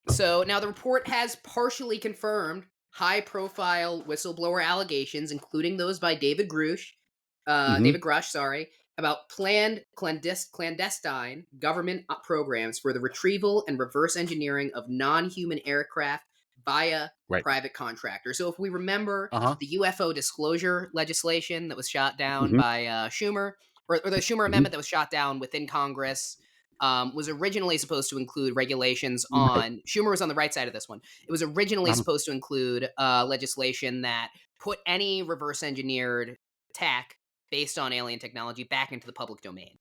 So now the report has partially confirmed high profile whistleblower allegations, including those by Mhm. David Grush, sorry, about planned clandestine government programs for the retrieval and reverse engineering of non human aircraft via Right. private contractors. So if we remember Uh-huh. the UFO disclosure legislation that was shot down Mhm. by Schumer, or the Schumer Mhm. amendment that was shot down within Congress, was originally supposed to include regulations Right. on Schumer was on the right side of this one. It was originally Uh-huh. supposed to include legislation that put any reverse engineered tech based on alien technology back into the public domain.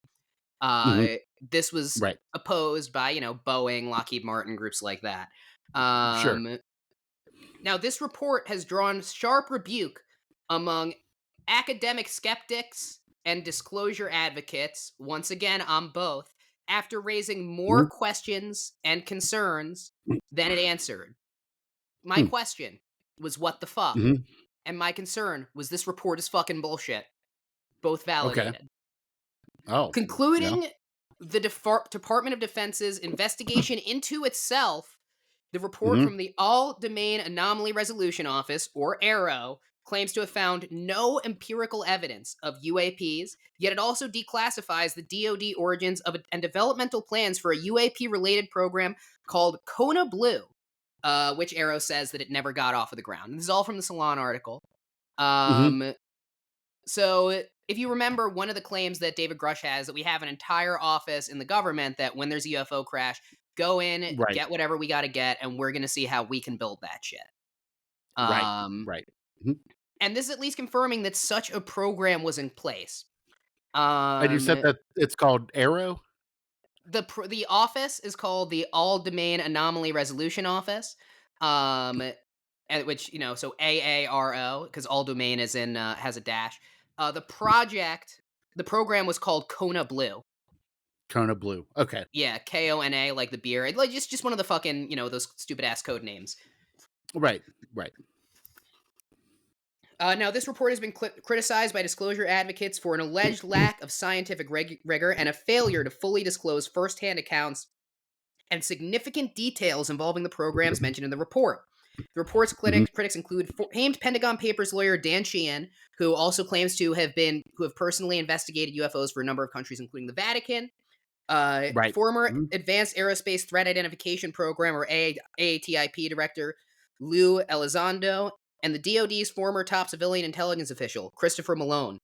Mhm. This was Right. opposed by Boeing, Lockheed Martin, groups like that. Sure. Um, Now, this report has drawn sharp rebuke among academic skeptics and disclosure advocates. Once again, I'm both. After raising more Mhm. questions and concerns than it answered. My Hmm. question was, what the fuck? Mhm. And my concern was, this report is fucking bullshit. Both Okay. validated. Oh, yeah. Concluding the Department of Defense's investigation into itself, the report Mhm. from the All Domain Anomaly Resolution Office, or ARROW, claims to have found no empirical evidence of UAPs, yet it also declassifies the DoD origins of and developmental plans for a UAP related program called Kona Blue, which ARROW says that it never got off of the ground. This is all from the Salon article. Mhm. Um, so, if you remember, one of the claims that David Grush has that we have an entire office in the government that when there's a UFO crash, go in, Right. get whatever we got to get, and we're going to see how we can build that shit. Right. Um, Right. Mhm. and this is at least confirming that such a program was in place. And you Um, said that it's called Arrow? the office is called the All Domain Anomaly Resolution Office. Which so AARO, because all domain is in has a dash. The program was called Kona Blue. Kona Blue. Okay. Yeah, Kona, like the beer. Like just one of the fucking, those stupid ass code names. Right. Right. Now, this report has been criticized by disclosure advocates for an alleged lack of scientific rigor and a failure to fully disclose firsthand accounts and significant details involving the programs mentioned in the report. The report's Mhm. critics include famed Pentagon Papers lawyer Dan Sheehan, who also claims to have personally investigated UFOs for a number of countries, including the Vatican. Right. Former Mhm. Advanced Aerospace Threat Identification Program, or AATIP director Lou Elizondo, and the DoD's former top civilian intelligence official, Christopher Malone.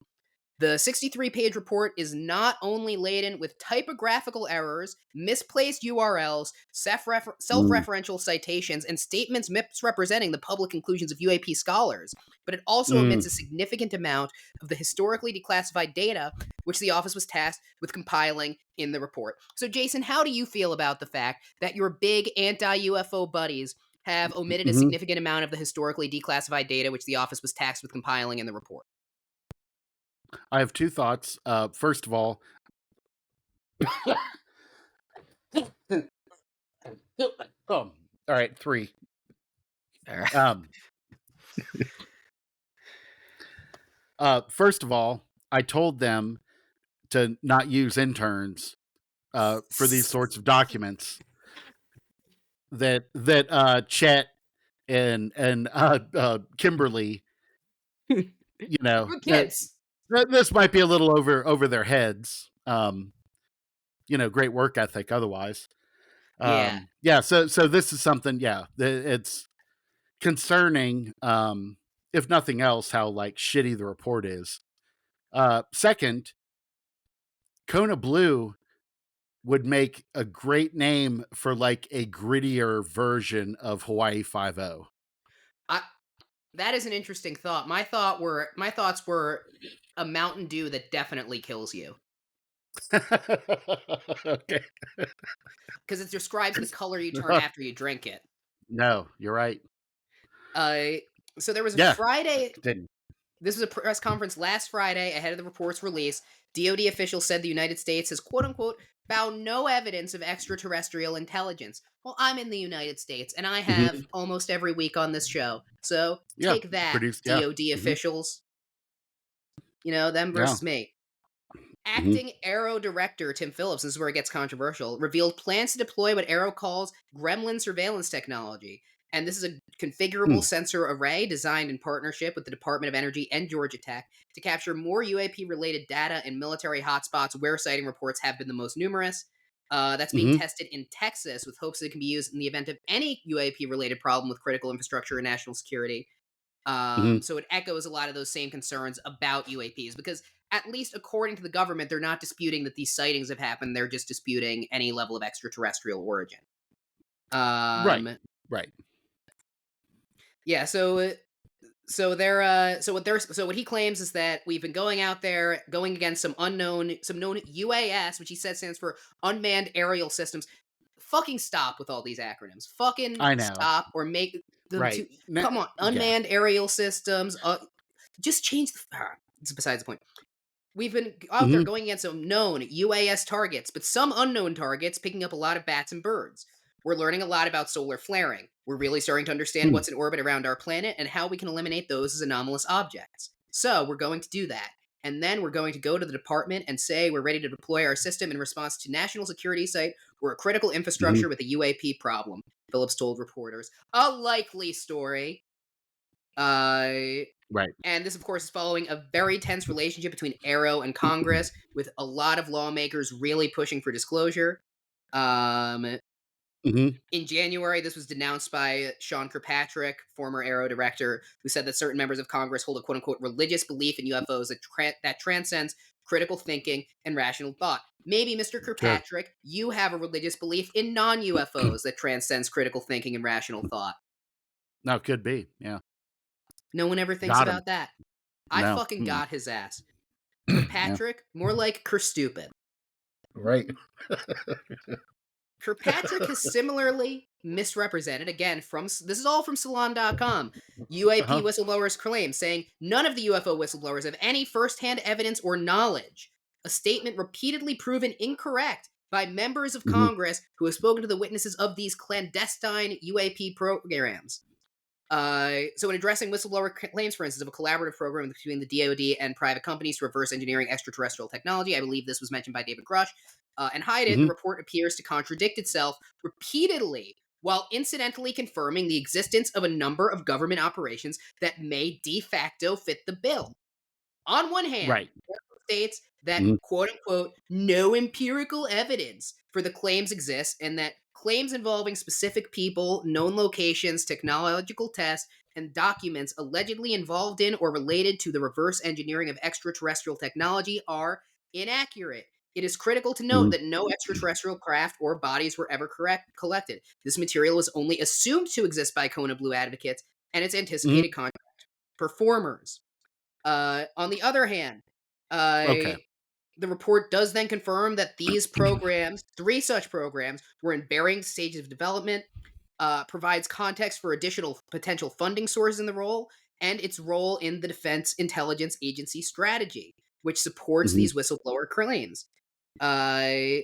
The 63-page report is not only laden with typographical errors, misplaced URLs, Mm. self-referential citations, and statements misrepresenting the public conclusions of UAP scholars, but it also omits Mm. a significant amount of the historically declassified data which the office was tasked with compiling in the report. So, Jason, how do you feel about the fact that your big anti-UFO buddies have omitted a Mhm. significant amount of the historically declassified data which the office was tasked with compiling in the report? I have two thoughts. First of all, all right, three. Um, First of all, I told them to not use interns for these sorts of documents. That Chet and Kimberly, you know, Good kids. this might be a little over their heads. Great work ethic otherwise. Yeah. Yeah, so this is something, yeah, it's concerning, if nothing else, how like shitty the report is. Second, Kona Blue would make a great name for like a grittier version of Hawaii 5-0. I That is an interesting thought. My thoughts were a Mountain Dew that definitely kills you Okay. because it describes the color you turn after you drink it. No, you're right. Uh, so there was a Yeah. Friday. Continue. This was a press conference last Friday ahead of the report's release. DoD officials said the United States has quote unquote found no evidence of extraterrestrial intelligence. Well, I'm in the United States and I have Mhm. almost every week on this show. So Yeah. take that, Produced. Yeah. DoD Mhm. officials. Them Yeah. versus me. Mhm. Acting Arrow director Tim Phillips, this is where it gets controversial, revealed plans to deploy what Arrow calls gremlin surveillance technology. And this is a configurable Hmm. sensor array designed in partnership with the Department of Energy and Georgia Tech to capture more UAP related data in military hotspots where sighting reports have been the most numerous. That's being Mhm. tested in Texas with hopes that it can be used in the event of any UAP related problem with critical infrastructure and national security. Mhm. So it echoes a lot of those same concerns about UAPs because, at least according to the government, they're not disputing that these sightings have happened. They're just disputing any level of extraterrestrial origin. Right. Um, Right. yeah. So what he claims is that we've been going out there, going against some known UAS, which he said stands for unmanned aerial systems. Fucking stop with all these acronyms. Fucking I know. stop or make them Right. to come on. Yeah. Unmanned aerial systems. Just change the. It's besides the point. We've been out there Mhm. going against some known UAS targets, but some unknown targets, picking up a lot of bats and birds. We're learning a lot about solar flaring. We're really starting to understand Hmm. what's in orbit around our planet and how we can eliminate those as anomalous objects. So we're going to do that. And then we're going to go to the department and say we're ready to deploy our system in response to national security site or a critical Mhm. infrastructure with a UAP problem, Phillips told reporters. A likely story. Uh, Right. and this, of course, is following a very tense relationship between Arrow and Congress, with a lot of lawmakers really pushing for disclosure. Um, Mhm. in January, this was denounced by Sean Kirkpatrick, former Arrow director, who said that certain members of Congress hold a quote unquote religious belief in UFOs that transcends critical thinking and rational thought. Maybe, Mr. Sure. Kirkpatrick, you have a religious belief in non UFOs that transcends critical thinking and rational thought. No, could be. Yeah. No one ever thinks Got him. about that. I No. fucking Mm-mm. got his ass. Yeah. Kirkpatrick, more like Kerstupid. Right. Kirkpatrick has similarly misrepresented, again, this is all from Salon.com, UAP Uh-huh. whistleblowers' claims, saying none of the UFO whistleblowers have any firsthand evidence or knowledge. A statement repeatedly proven incorrect by members of Mhm. Congress who have spoken to the witnesses of these clandestine UAP programs. So, in addressing whistleblower claims, for instance, of a collaborative program between the DoD and private companies to reverse engineering extraterrestrial technology, I believe this was mentioned by David Grush, and hide it, the Mhm. report appears to contradict itself repeatedly while incidentally confirming the existence of a number of government operations that may de facto fit the bill. On one hand, Right. states that Mhm. quote unquote no empirical evidence for the claims exists and that claims involving specific people, known locations, technological tests, and documents allegedly involved in or related to the reverse engineering of extraterrestrial technology are inaccurate. It is critical to note Mhm. that no extraterrestrial craft or bodies were ever collected. This material was only assumed to exist by Kona Blue advocates and its Mhm. anticipated contract performers. On the other hand, Okay. uh, the report does then confirm that these programs, three such programs, were in varying stages of development, provides context for additional potential funding sources in the role, and its role in the Defense Intelligence Agency strategy, which supports Mhm. these whistleblower claims. Uh,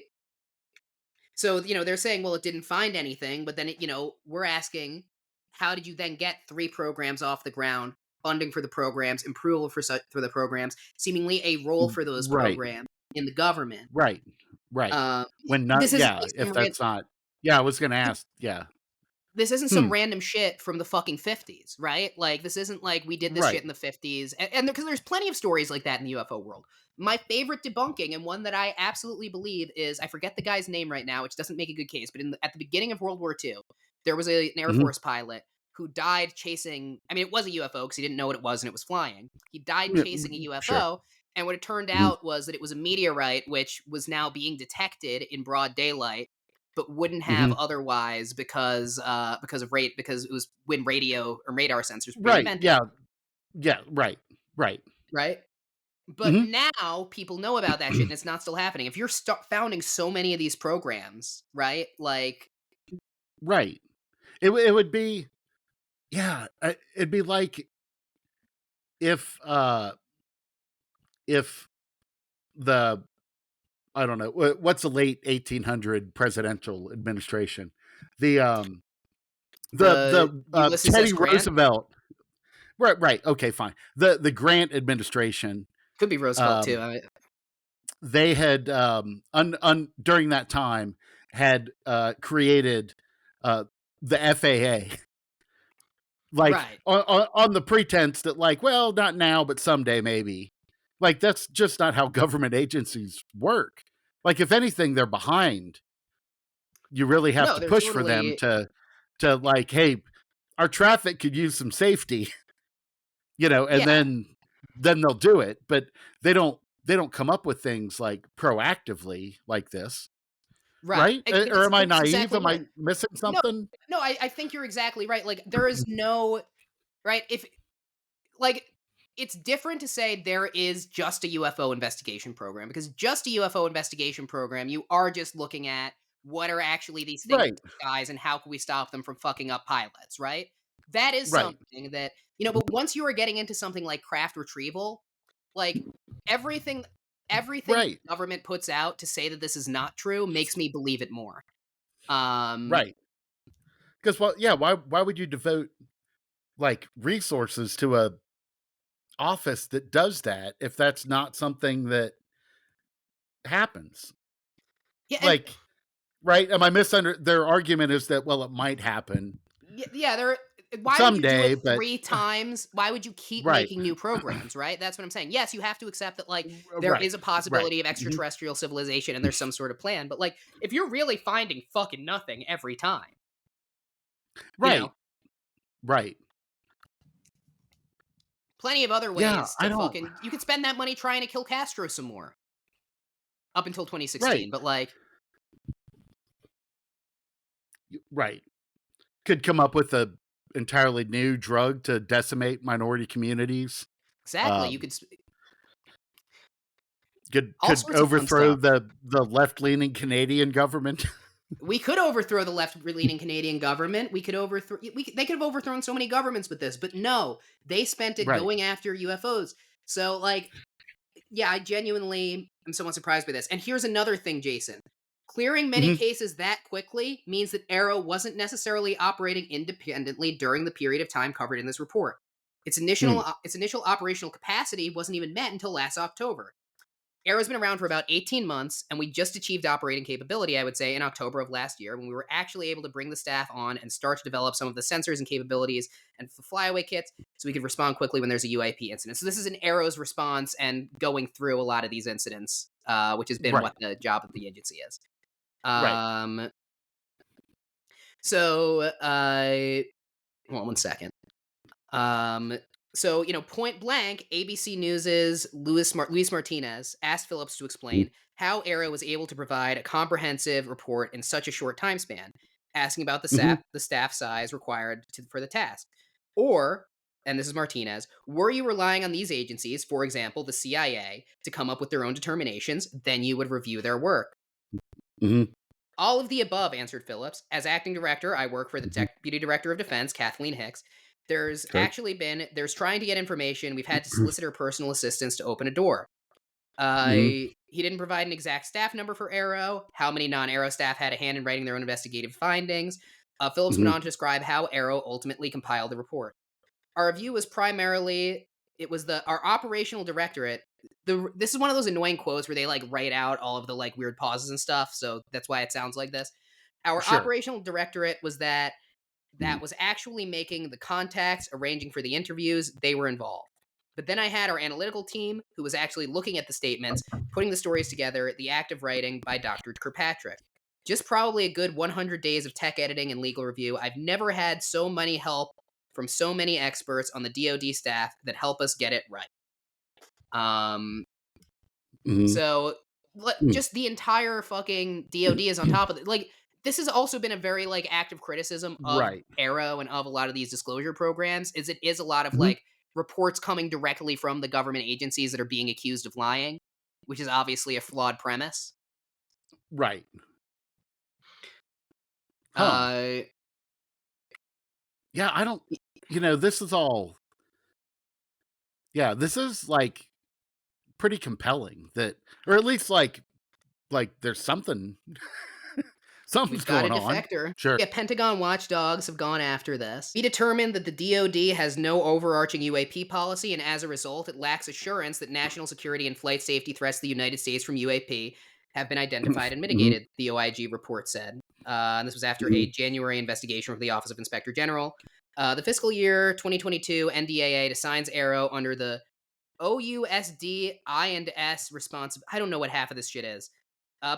so, they're saying, well, it didn't find anything, but then, we're asking, how did you then get three programs off the ground, funding for the programs, approval for the programs, seemingly a role for those Right. programs in the government? Right. Right. Um, When not this isn't yeah, like if that's not yeah, I was gonna ask, yeah. this isn't some Hmm. random shit from the fucking 50s, right? Like, this isn't like we did this shit Right. in the 50s. And because there's plenty of stories like that in the UFO world. My favorite debunking, and one that I absolutely believe is, I forget the guy's name right now, which doesn't make a good case, but at the beginning of World War II, there was an Air Mhm. Force pilot who died chasing, I mean, it was a UFO because he didn't know what it was and it was flying. He died Yeah, chasing a sure. UFO. And what it turned Mhm. out was that it was a meteorite, which was now being detected in broad daylight but wouldn't have Mhm. otherwise because it was when radio or radar sensors were being Right, invented, yeah. Yeah, right. Right. right? But Mhm. now people know about that shit and it's not still happening. If you're founding so many of these programs, right? Like, Right. It would be yeah, it'd be like if, if the I don't know, what's the late 1800 presidential administration? The, the Ulysses S. Teddy Grant, Roosevelt. Right, right, okay, fine. The Grant administration, could be Roosevelt too. um, they had, during that time, had, created, uh, the FAA, like, Right. on the pretense that, like, well, not now, but someday maybe. Like, that's just not how government agencies work. Like, if anything, they're behind. You really have No, to they're push for them totally, to like, "Hey, our traffic could use some safety," and yeah, then they'll do it, but they don't come up with things, like, proactively like this, right. right? Or am I That's naive? exactly Am it. I missing No, something? no, I think you're exactly right. Like, there is no, right? If like it's different to say there is just a UFO investigation program because just a UFO investigation program, you are just looking at what are actually these things in Right, the skies and how can we stop them from fucking up pilots, right? That is right, something that, but once you are getting into something like craft retrieval, like everything everything right, the government puts out to say that this is not true makes me believe it more. Um right. Because well, yeah, why would you devote, like, resources to a office that does that if that's not something that happens? yeah, and Like, right? Am I their argument is that, well, it might happen Yeah, there why would you do it someday, but 3 times? Why would you keep right. making new programs, right? That's what I'm saying. Yes, you have to accept that, like, there Right. is a Right. possibility of Mhm. extraterrestrial civilization and there's some sort of plan, but, like, if you're really finding fucking nothing every time, you know, Right. Right. plenty of other Yeah, ways I to don't fucking you could spend that money trying to kill Castro some more up until right. 2016, but, like, Right. Could come up with a entirely new drug to decimate minority communities. exactly, you Um, could all could sorts of fun overthrow stuff. the left-leaning Canadian government. We could overthrow the left-leaning Canadian government. We could overthrow. They could have overthrown so many governments with this, but no, they spent it Right. going after UFOs. So, like, yeah, I genuinely am somewhat surprised by this. And here's another thing, Jason. Clearing many Mhm. cases that quickly means that Arrow wasn't necessarily operating independently during the period of time covered in this report. Mm. Its initial operational capacity wasn't even met until last October. Arrow's been around for about 18 months, and we just achieved operating capability, I would say, in October of last year when we were actually able to bring the staff on and start to develop some of the sensors and capabilities and the flyaway kits so we could respond quickly when there's a UAP incident. So this is an Arrow's response and going through a lot of these incidents, which has been what Right. the job of the agency is. Right. Um, so, hold on one second. Um, so, point blank, ABC News's Luis Martinez asked Phillips to Mm. explain how Arrow was able to provide a comprehensive report in such a short time span, asking about Mhm. the staff size required for the task. Or, and this is Martinez, were you relying on these agencies, for example, the CIA, to come up with their own determinations? Then you would review their work. Mhm. All of the above, answered Phillips. As acting director, I work for the Mhm. Deputy Director of Defense, Kathleen Hicks. Okay. There's trying to get information. We've had to solicit her personal assistance to open a door. Mhm. He didn't provide an exact staff number for Arrow, how many non Arrow staff had a hand in writing their own investigative findings. Phillips went Mhm. on to describe how Arrow ultimately compiled the report. Our review was primarily it was the our operational directorate. This is one of those annoying quotes where they like write out all of the like weird pauses and stuff, so that's why it sounds like this. Our Sure. operational directorate was that Mhm. was actually making the contacts, arranging for the interviews, they were involved. But then I had our analytical team who was actually looking at the statements, putting the stories together, the act of writing by Dr. Kirkpatrick. Just probably a good 100 days of tech editing and legal review. I've never had so many help from so many experts on the DoD staff that help us get it right. Um, Mhm. so Mm. just the entire fucking DoD is on top of it. Like this has also been a very like active criticism of Right. Arrow and of a lot of these disclosure programs. Is it is a lot of Mhm. like reports coming directly from the government agencies that are being accused of lying, which is obviously a flawed premise. Right. Huh. Uh, Yeah, I don't this is all this is, like, pretty compelling that or at least, there's something's We've got a going on. defector. Sure. Yeah, Pentagon watchdogs have gone after this. We determined that the DoD has no overarching UAP policy, and as a result, it lacks assurance that national security and flight safety threats to the United States from UAP have been identified and Mhm. mitigated, the OIG report said. And this was after a Mhm. January investigation from the Office of Inspector General. The fiscal year 2022 NDAA assigns Arrow under the OUSD I&S responsible. I don't know what half of this shit is.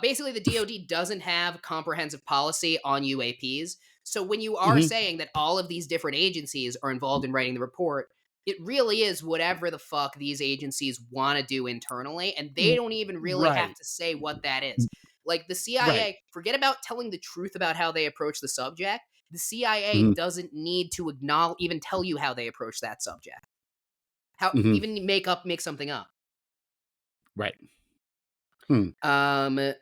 Basically, the DoD doesn't have comprehensive policy on UAPs. So when you are Mhm. saying that all of these different agencies are involved in writing the report, it really is whatever the fuck these agencies want to do internally, and they R don't even really have right. to say what that is. Like the Right. CIA, forget about telling the truth about how they approach the subject. The CIA Mhm. doesn't need to acknowledge, even tell you how they approach that subject. How Mhm. even make something up. Right. Hmm. Um,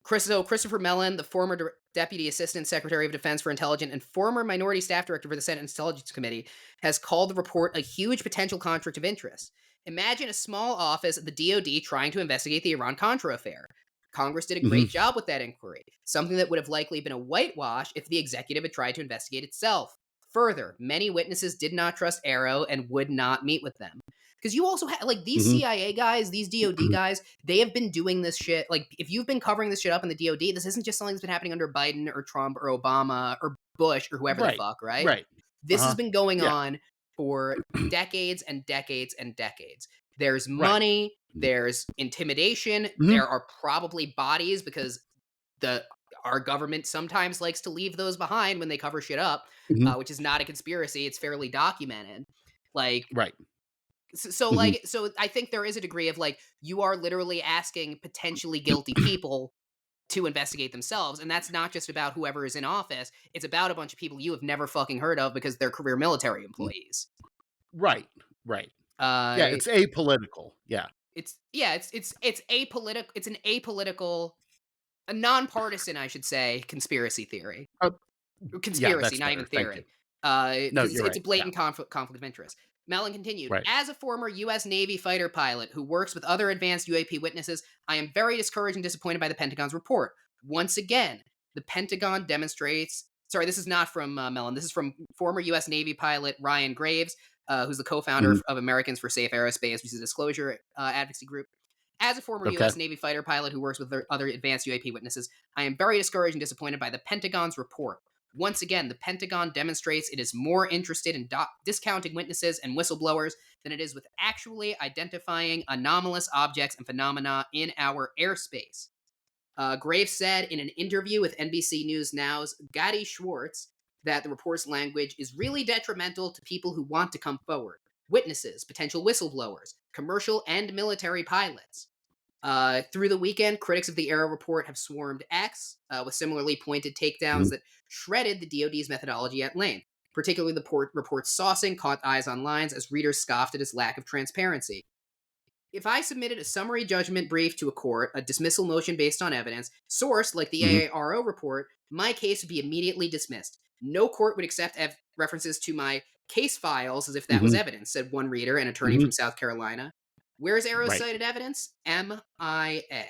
Christopher Mellon, the former Deputy Assistant Secretary of Defense for Intelligence and former Minority Staff Director for the Senate Intelligence Committee, has called the report a huge potential conflict of interest. Imagine a small office at the DoD trying to investigate the Iran-Contra affair. Congress did a Mhm. great job with that inquiry, something that would have likely been a whitewash if the executive had tried to investigate itself. Further, many witnesses did not trust Arrow and would not meet with them. Because you also have, like, these Mhm. CIA guys, these DoD guys, they have been doing this shit. Like, if you've been covering this shit up in the DoD, this isn't just something that's been happening under Biden or Trump or Obama or Bush or whoever the Right. fuck, right? Right. This has Uh-huh. been going Yeah. on for decades and decades and decades. There's Right. money, there's intimidation, Mhm. there are probably bodies because the our government sometimes likes to leave those behind when they cover shit up, Mhm. which is not a conspiracy. It's fairly documented. Like, Right. Mhm. so I think there is a degree of like you are literally asking potentially guilty people to investigate themselves, and that's not just about whoever is in office. It's about a bunch of people you have never fucking heard of because they're career military employees. Right. Right. Yeah, Uh, it's apolitical. Yeah. it's yeah, it's apolitical. It's an apolitical, a nonpartisan, I should say, conspiracy theory. Uh, yeah, Conspiracy, that's not even better. Thank you. theory. No, Because you're it's right. a Yeah. blatant conflict of interest. Mellon continued, Right. as a former U.S. Navy fighter pilot who works with other advanced UAP witnesses, I am very discouraged and disappointed by the Pentagon's report. Once again, the Pentagon demonstrates. Sorry, this is not from Mellon. This is from former U.S. Navy pilot Ryan Graves, who's the co-founder Mhm. of Americans for Safe Aerospace, which is a disclosure advocacy group. As a former Okay. U.S. Navy fighter pilot who works with other advanced UAP witnesses, I am very discouraged and disappointed by the Pentagon's report. Once again, the Pentagon demonstrates it is more interested in discounting witnesses and whistleblowers than it is with actually identifying anomalous objects and phenomena in our airspace. Graves said in an interview with NBC News Now's Gadi Schwartz that the report's language is really detrimental to people who want to come forward witnesses, potential whistleblowers, commercial and military pilots. Through the weekend, critics of the Arrow report have swarmed X with similarly pointed takedowns Mhm. that shredded the DoD's methodology at length. Particularly, the report's saucing caught eyes on lines as readers scoffed at its lack of transparency. If I submitted a summary judgment brief to a court, a dismissal motion based on evidence, sourced like the Mhm. AARO report, my case would be immediately dismissed. No court would accept references to my case files as if that was Mhm. evidence, said one reader, an attorney Mhm. from South Carolina. Where's Arrow's Right. cited evidence? MIA.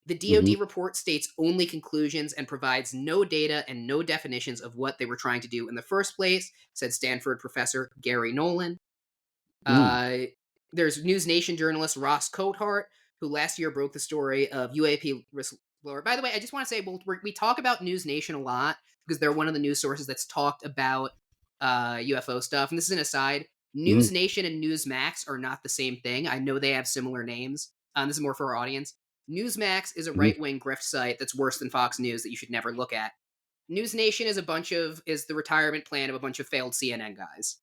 The Mhm. DoD report states only conclusions and provides no data and no definitions of what they were trying to do in the first place, said Stanford professor Gary Nolan. Mm. Uh, there's News Nation journalist Ross Coathart, who last year broke the story of UAP whistleblower. By the way, I just want to say we talk about News Nation a lot because they're one of the news sources that's talked about UFO stuff. And this is an aside. Mhm. News Nation and Newsmax are not the same thing. I know they have similar names. This is more for our audience. Newsmax is a Mhm. right-wing grift site that's worse than Fox News that you should never look at. News Nation is the retirement plan of a bunch of failed CNN guys.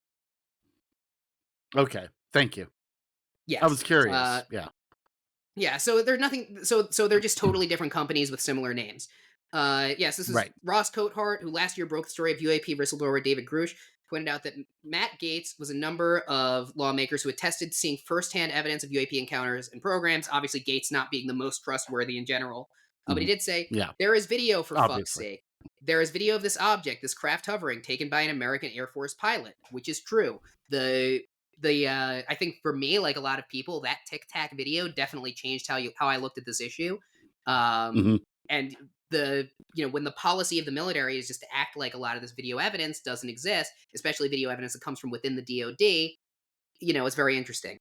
Okay. Thank you. I was Yes. curious. Yeah. Yeah, so they're nothing. So they're just totally different companies with similar names. Yes, this is Right. Ross Coathart, who last year broke the story of UAP whistleblower David Grush, pointed out that Matt Gaetz was a number of lawmakers who attested to seeing firsthand evidence of UAP encounters and programs. Obviously, Gaetz not being the most trustworthy in general, but he Mhm. did say Yeah. there is video for fuck's Obviously. sake. There is video of this object, this craft hovering, taken by an American Air Force pilot, which is true. The I think for me, like a lot of people, that Tic Tac video definitely changed how I looked at this issue. Um, Mhm. and the when the policy of the military is just to act like a lot of this video evidence doesn't exist, especially video evidence that comes from within the DoD, it's very interesting.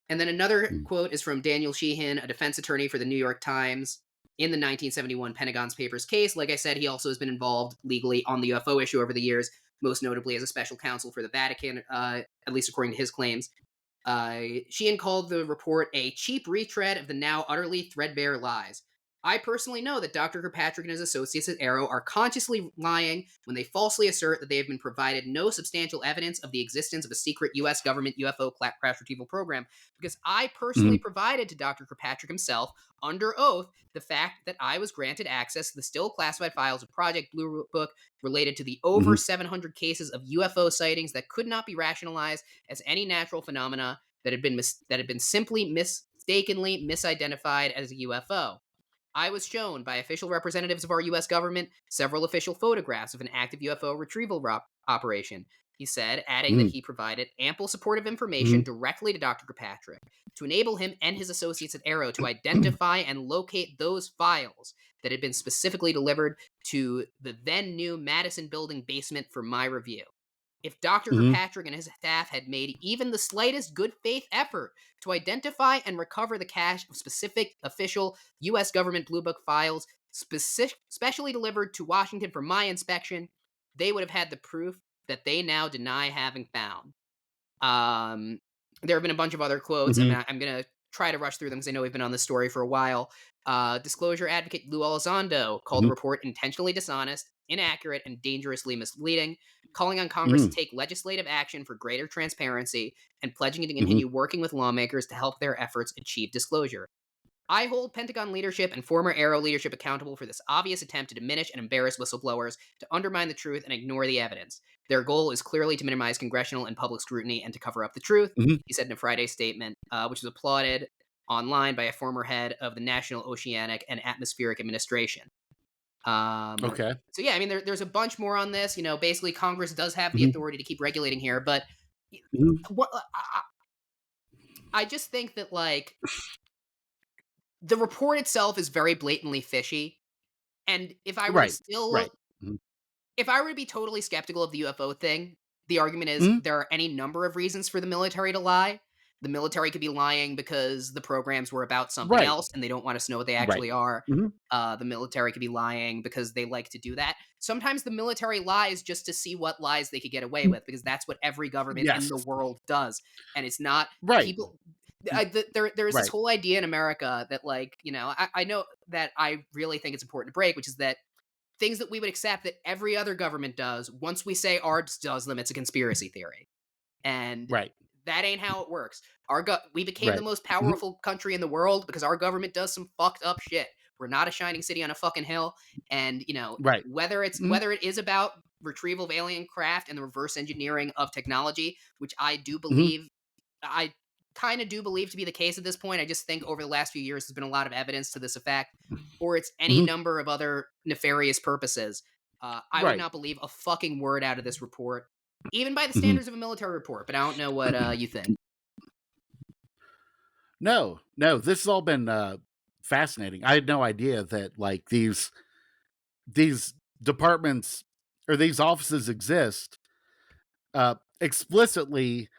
And then another Mm. quote is from Daniel Sheehan, a defense attorney for the New York Times in the 1971 Pentagon's Papers case. Like I said, he also has been involved legally on the UFO issue over the years, most notably as a special counsel for the Vatican, at least according to his claims. Sheehan called the report a cheap retread of the now utterly threadbare lies. I personally know that Dr. Kirkpatrick and his associates at Arrow are consciously lying when they falsely assert that they have been provided no substantial evidence of the existence of a secret U.S. government UFO crash retrieval program, because I personally Mhm. provided to Dr. Kirkpatrick himself, under oath, the fact that I was granted access to the still classified files of Project Blue Book related to the over Mhm. 700 cases of UFO sightings that could not be rationalized as any natural phenomena that had been simply mistakenly misidentified as a UFO. I was shown by official representatives of our U.S. government several official photographs of an active UFO retrieval operation, he said, adding that Mm. he provided ample supportive information Mhm. directly to Dr. Kirkpatrick to enable him and his associates at Arrow to identify and locate those files that had been specifically delivered to the then new Madison Building basement for my review. If Dr. Mhm. Kirkpatrick and his staff had made even the slightest good faith effort to identify and recover the cache of specific official U.S. government Blue Book files specially delivered to Washington for my inspection, they would have had the proof that they now deny having found. Um, there have been a bunch of other quotes. Mhm. I'm going to try to rush through them because I know we've been on this story for a while. Disclosure advocate Lou Elizondo called the Mhm. report intentionally dishonest, inaccurate, and dangerously misleading, calling on Congress to Mm. take legislative action for greater transparency and pledging to Mhm. continue working with lawmakers to help their efforts achieve disclosure. I hold Pentagon leadership and former Arrow leadership accountable for this obvious attempt to diminish and embarrass whistleblowers, to undermine the truth and ignore the evidence. Their goal is clearly to minimize congressional and public scrutiny and to cover up the truth, Mhm. he said in a Friday statement, which was applauded online by a former head of the National Oceanic and Atmospheric Administration. Okay. So yeah, I mean, there's a bunch more on this. Basically, Congress does have the Mhm. authority to keep regulating here, but y- Mhm. what I just think that like the report itself is very blatantly fishy, and Right. Right. Mhm. if I were to be totally skeptical of the UFO thing, the argument is Mhm. there are any number of reasons for the military to lie. The military could be lying because the programs were about something Right. else and they don't want us to know what they Right. actually are. Mhm. The military could be lying because they like to do that. Sometimes the military lies just to see what lies they could get away with because that's what every government in Yes. the world does. And it's not Right. people. Mm. There's this Right. whole idea in America that, like, I know that I really think it's important to break, which is that things that we would accept that every other government does, once we say ours does them, it's a conspiracy theory. And Right. that ain't how it works. We became the Right. most Mhm. powerful country in the world because our government does some fucked up shit. We're not a shining city on a fucking hill. And Right. Mhm. whether it is about retrieval of alien craft and the reverse engineering of technology, which Mhm. I kind of do believe to be the case at this point. I just think over the last few years, there's been a lot of evidence to this effect, or it's any Mhm. number of other nefarious purposes. I would Right. not believe a fucking word out of this report, even by the Mhm. standards of a military report. But I don't know what you think. No, no, this has all been fascinating. I had no idea that like these departments or these offices exist explicitly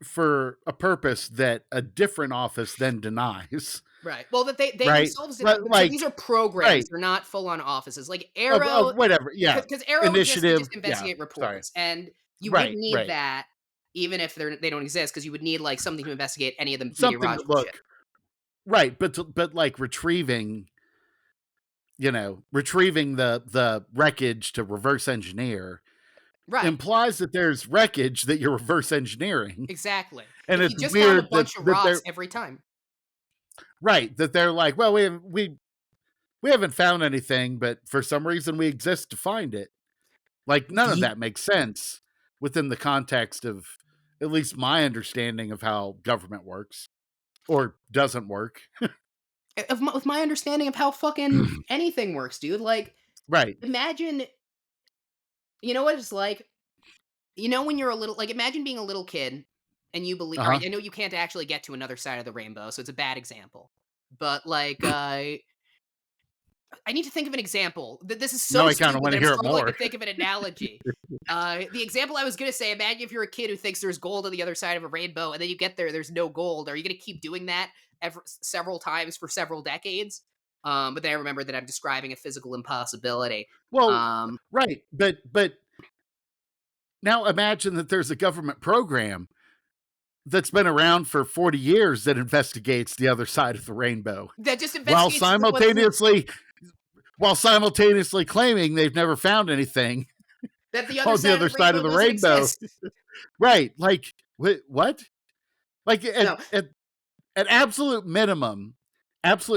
for a purpose that a different office then denies. Right. Well, that they Right? themselves deny. But So these like, are programs. right, They're not full on offices. Like of Arrow, whatever, yeah, because Arrow exists to initiative, just yeah. investigate Sorry, reports, and you wouldn't right, need right. that even if they don't exist, because you would need like something to investigate any of the Something to meteorological shit. look right, but like retrieving the wreckage to reverse engineer Right. implies that there's wreckage that you're reverse engineering. Exactly. And If it's you just found a weird that bunch of that rocks they're every time. right, that they're like, well, we haven't found anything, but for some reason we exist to find it. Like none of that makes sense within the context of at least my understanding of how government works or doesn't work. With my understanding of how fucking anything works, dude. Like, Right. imagine, you know what it's like? When you're a little, like, imagine being a little kid and you believe, all right, Uh-huh. I know you can't actually get to another side of the rainbow, so it's a bad example. But, like, I need to think of an example. This is Now so I kind of stupid want that to I'm hear it struggling to more. think of an analogy. The example I was gonna say, imagine if you're a kid who thinks there's gold on the other side of a rainbow, and then you get there, there's no gold. Are you gonna keep doing that several times for several decades? But then I remember that I'm describing a physical impossibility. Well, Um, right, but now imagine that there's a government program that's been around for 40 years that investigates the other side of the rainbow that just while investigates simultaneously while simultaneously claiming they've never found anything that the other on the side of other the side of rainbow the doesn't rainbow. exist. Right. Like what? Like No, at absolute minimum, this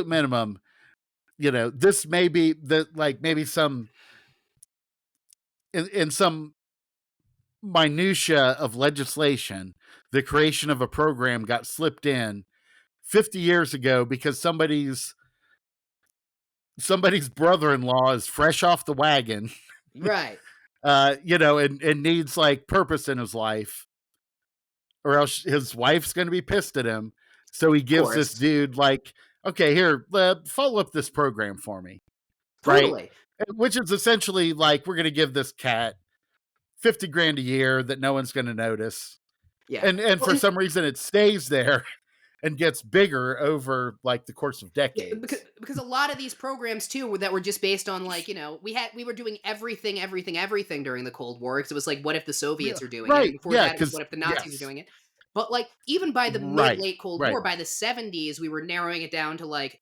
may be the like maybe some in some minutia of legislation, the creation of a program got slipped in 50 years ago because somebody's brother-in-law is fresh off the wagon, right. and needs like purpose in his life, or else his wife's going to be pissed at him. So he Of gives this course. dude like, okay, here, follow up this program for me, right? Totally. Which is essentially like we're going to give this cat 50 grand a year that no one's going to notice, Yeah. and Well, for and some reason it stays there and gets bigger over like the course of yeah, because decades. because a lot of these programs too that were just based on, like, we were doing everything during the Cold War, because it was like, what if the Yeah, Soviets are doing it, and right, before yeah, that it was because what if the Nazis are yes, doing it. But like even by the mid right, late Cold right, War, by the 70s, we were narrowing it down to like,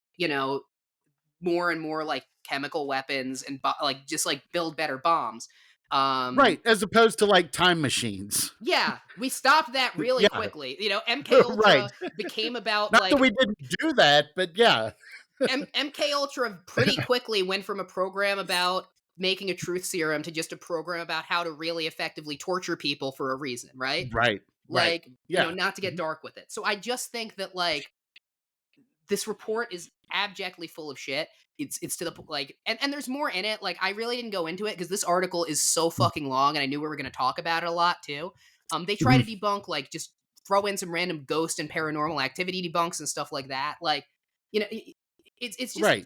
more and more like chemical weapons and like just like build better bombs. Um, right, as opposed to like time machines. yeah, we stopped that really Yeah, quickly. MK right. Ultra became about Not that like we didn't do that, but yeah. MK Ultra pretty quickly went from a program about making a truth serum to just a program about how to really effectively torture people for a reason, right? Right, right. Like, Yeah. not to get Mhm. dark with it. So I just think that like this report is abjectly full of shit. It's to the like, and there's more in it. Like, I really didn't go into it because this article is so fucking long, and I knew we were going to talk about it a lot too. They try to Mhm. debunk, like, just throw in some random ghost and paranormal activity debunks and stuff like that. Like, you know, it's just Right.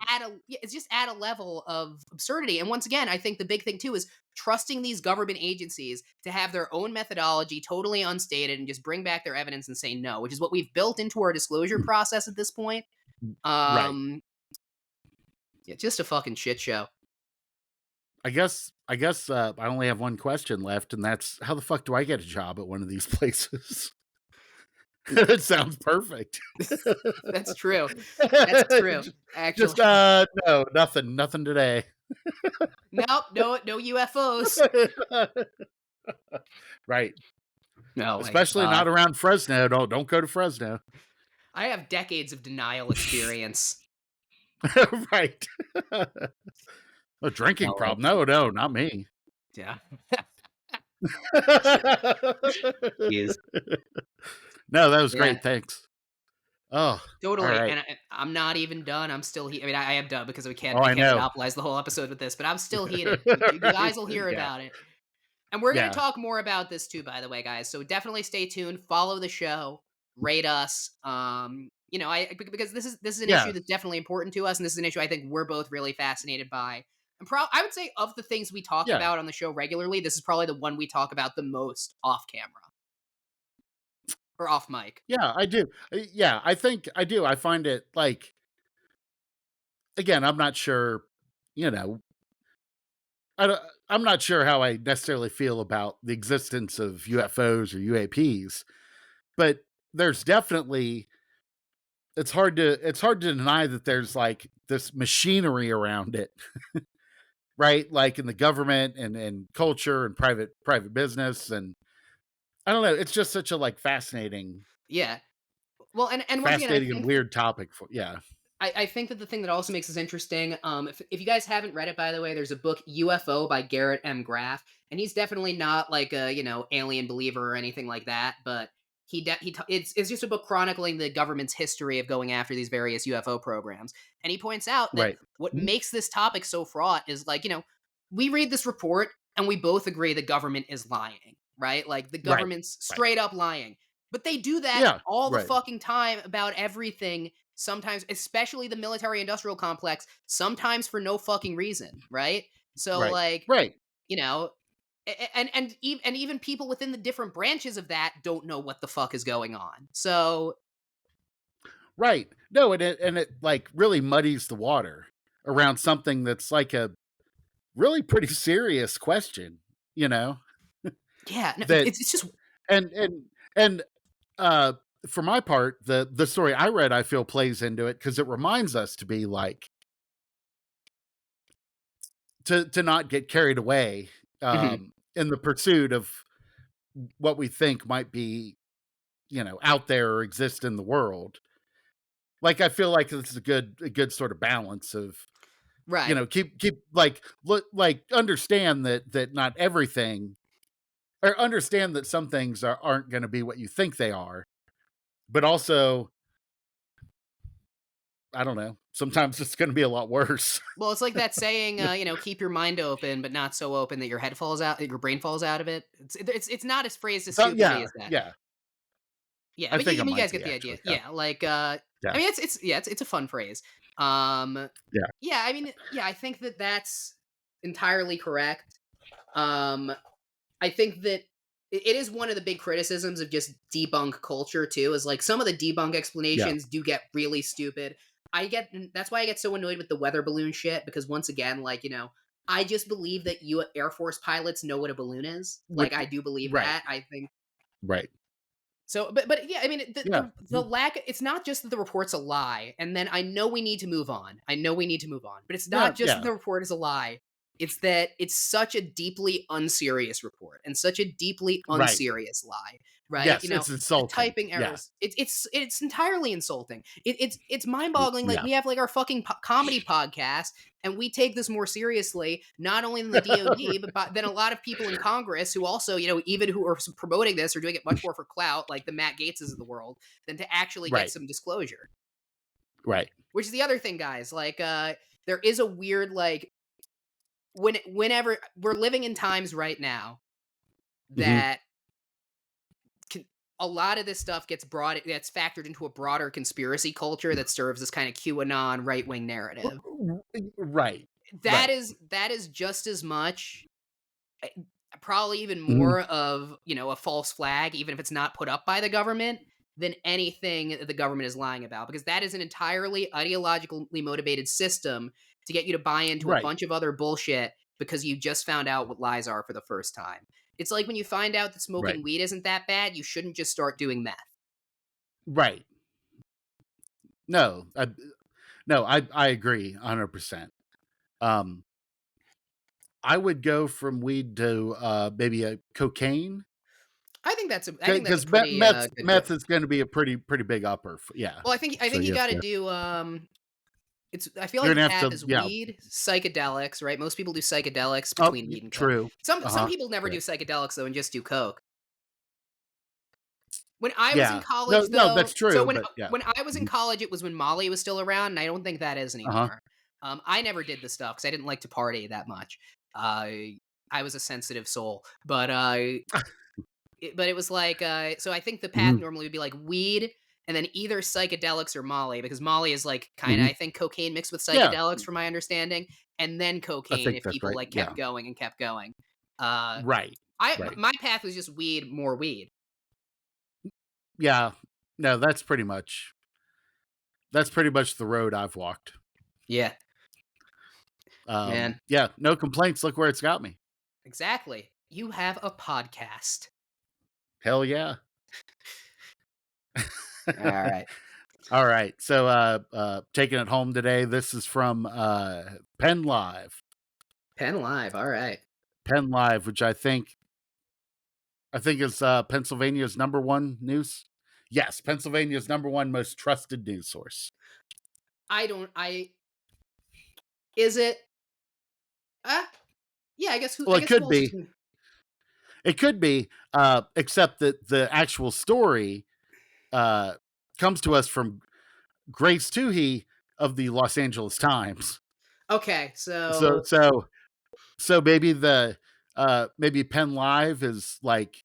it's just at a level of absurdity. And once again, I think the big thing too is trusting these government agencies to have their own methodology totally unstated and just bring back their evidence and say no, which is what we've built into our disclosure process at this point. Right. Um, yeah, just a fucking shit show. I guess I only have one question left, and that's how the fuck do I get a job at one of these places? It sounds perfect. That's true. That's true. Just Actually, no, nothing today. nope, no UFOs. Right. Oh my Especially god. not around Fresno. Don't go to Fresno. I have decades of denial experience. Right. A drinking No, problem. No, not me. yeah. No, Jeez. that was Yeah, great. Thanks. Oh, all totally. right. And I'm not even done. I'm still here. I mean, I am done because Oh, I I can't know. monopolize the whole episode with this, but I'm still heated. You Right. guys will hear Yeah. about it. And we're gonna Yeah. talk more about this too, by the way, guys. So definitely stay tuned. Follow the show. Rate us. Because this is an issue Yeah. that's definitely important to us, and this is an issue I think we're both really fascinated by. And I would say of the things we talk Yeah. about on the show regularly, this is probably the one we talk about the most off camera or off mic. Yeah, I do. Yeah, I think I do. I find it like, again, I'm not sure, you know, I don't, I'm not sure how I necessarily feel about the existence of UFOs or UAPs, but there's definitely it's hard to deny that there's like this machinery around it, right? Like in the government and culture and private business, and I don't know, it's just such a like Yeah. Well, and once again, fascinating and weird topic for yeah. I think that the thing that also makes this interesting, if you guys haven't read it, by the way, there's a book UFO by Garrett M. Graff, and he's definitely not like a alien believer or anything like that, but it's just a book chronicling the government's history of going after these various UFO programs, and he points out that Right. what Mhm. makes this topic so fraught is like we read this report and we both agree the government is lying, right? Like the Right. government's Right. straight up lying, but they do that Yeah. all the Right. fucking time about everything, sometimes especially the military industrial complex, sometimes for no fucking reason, right? So Right. like, Right. you know, and even people within the different branches of that don't know what the fuck is going on. So Right. No, and it like really muddies the water around something that's like a really pretty serious question, you know? yeah, no, That it's just and uh for my part, the story I read I feel plays into it because it reminds us to be like to not get carried away mhm, in the pursuit of what we think might be, out there or exist in the world. Like I feel like this is a good sort of balance of, right. keep like look like understand that not everything, or understand that some things aren't going to be what you think they are, but also I don't know, sometimes it's going to be a lot worse. Well, it's like that saying, keep your mind open, but not so open that your head falls out, your brain falls out of it. It's not as phrased as So stupidly yeah, as that. yeah, Yeah, I but think it you might guys get be the idea. actually. Yeah, Yeah, like I yeah, mean it's a fun phrase. Um yeah, yeah, I mean yeah, I think that that's entirely correct. Um I think that it is one of the big criticisms of just debunk culture too, is like some of the debunk yeah. explanations do get really stupid. That's why I get so annoyed with the weather balloon shit, because once again, like, I just believe that you Air Force pilots know what a balloon is. Like, Which I do believe right, that. I think right. so, but yeah, I mean, Yeah. the lack. It's not just that the report's a lie, and then I know we need to move on. I know we need to move on, but it's Yeah, not just that yeah. the report is a lie. It's that it's such a deeply unserious report and such a deeply Right. unserious lie, right? Yes, it's The insulting. typing Yeah. errors. It's entirely insulting. It's mind boggling. Like Yeah. we have like our fucking comedy podcast, and we take this more seriously, not only than the DoD, but than a lot of people in Congress who also, even who are promoting this are doing it much more for clout, like the Matt Gaetzes of the world, than to actually get Right. some disclosure. Right. Which is the other thing, guys. Like, there is a weird like whenever we're living in times right now Mhm. that a lot of this stuff gets factored into a broader conspiracy culture that serves this kind of QAnon right-wing narrative. Right. That Right. is just as much, eh, probably even Mhm. more of, a false flag, even if it's not put up by the government, than anything that the government is lying about, because that is an entirely ideologically motivated system to get you to buy into a Right. bunch of other bullshit because you just found out what lies are for the first time. It's like when you find out that Right. smoking weed isn't that bad, you shouldn't just start doing meth. Right. No, I agree 100%. Um, I would go from weed to maybe a cocaine I think that's a because pretty good go. meth is going to be a pretty big upper. Yeah. Well, I So think you you have got to to do I feel you're like the gonna have path to is weed, psychedelics, right? Most people do psychedelics between weed and coke. true. Some Uh-huh. people never do Right. psychedelics though and just do coke. When I was in Yeah. No, college no, that's though, so true, but yeah. when I was in Mhm. college, it was when Molly was still around, and I don't think that is Uh-huh. anymore. I never did the stuff because I didn't like to party that much. I was a sensitive soul, but it was like, so I think the path Mhm. normally would be like weed and then either psychedelics or Molly, because Molly is like kind of, Mhm. I think, cocaine mixed with Yeah, psychedelics, from my understanding, and then I cocaine think if that's people right. like Yeah. kept going and kept going. Uh, Right. Right. my path was just weed, more weed. Yeah. No, that's pretty much the road I've walked. Yeah, man, Yeah, no complaints. Look where it's got me. exactly. You have a podcast. Hell yeah. All right, All right. So taking it home today, this is from Penn Live. Penn Live. All right, Penn Live, which I think is Pennsylvania's number one news. Yes, Pennsylvania's number one most trusted news source. I don't. I is it? Uh, yeah, Well, I it guess who could else is? be. It could be, except that the actual story uh, comes to us from Grace Toohey of the Los Angeles Times. Okay, So so so so maybe Penn Live is like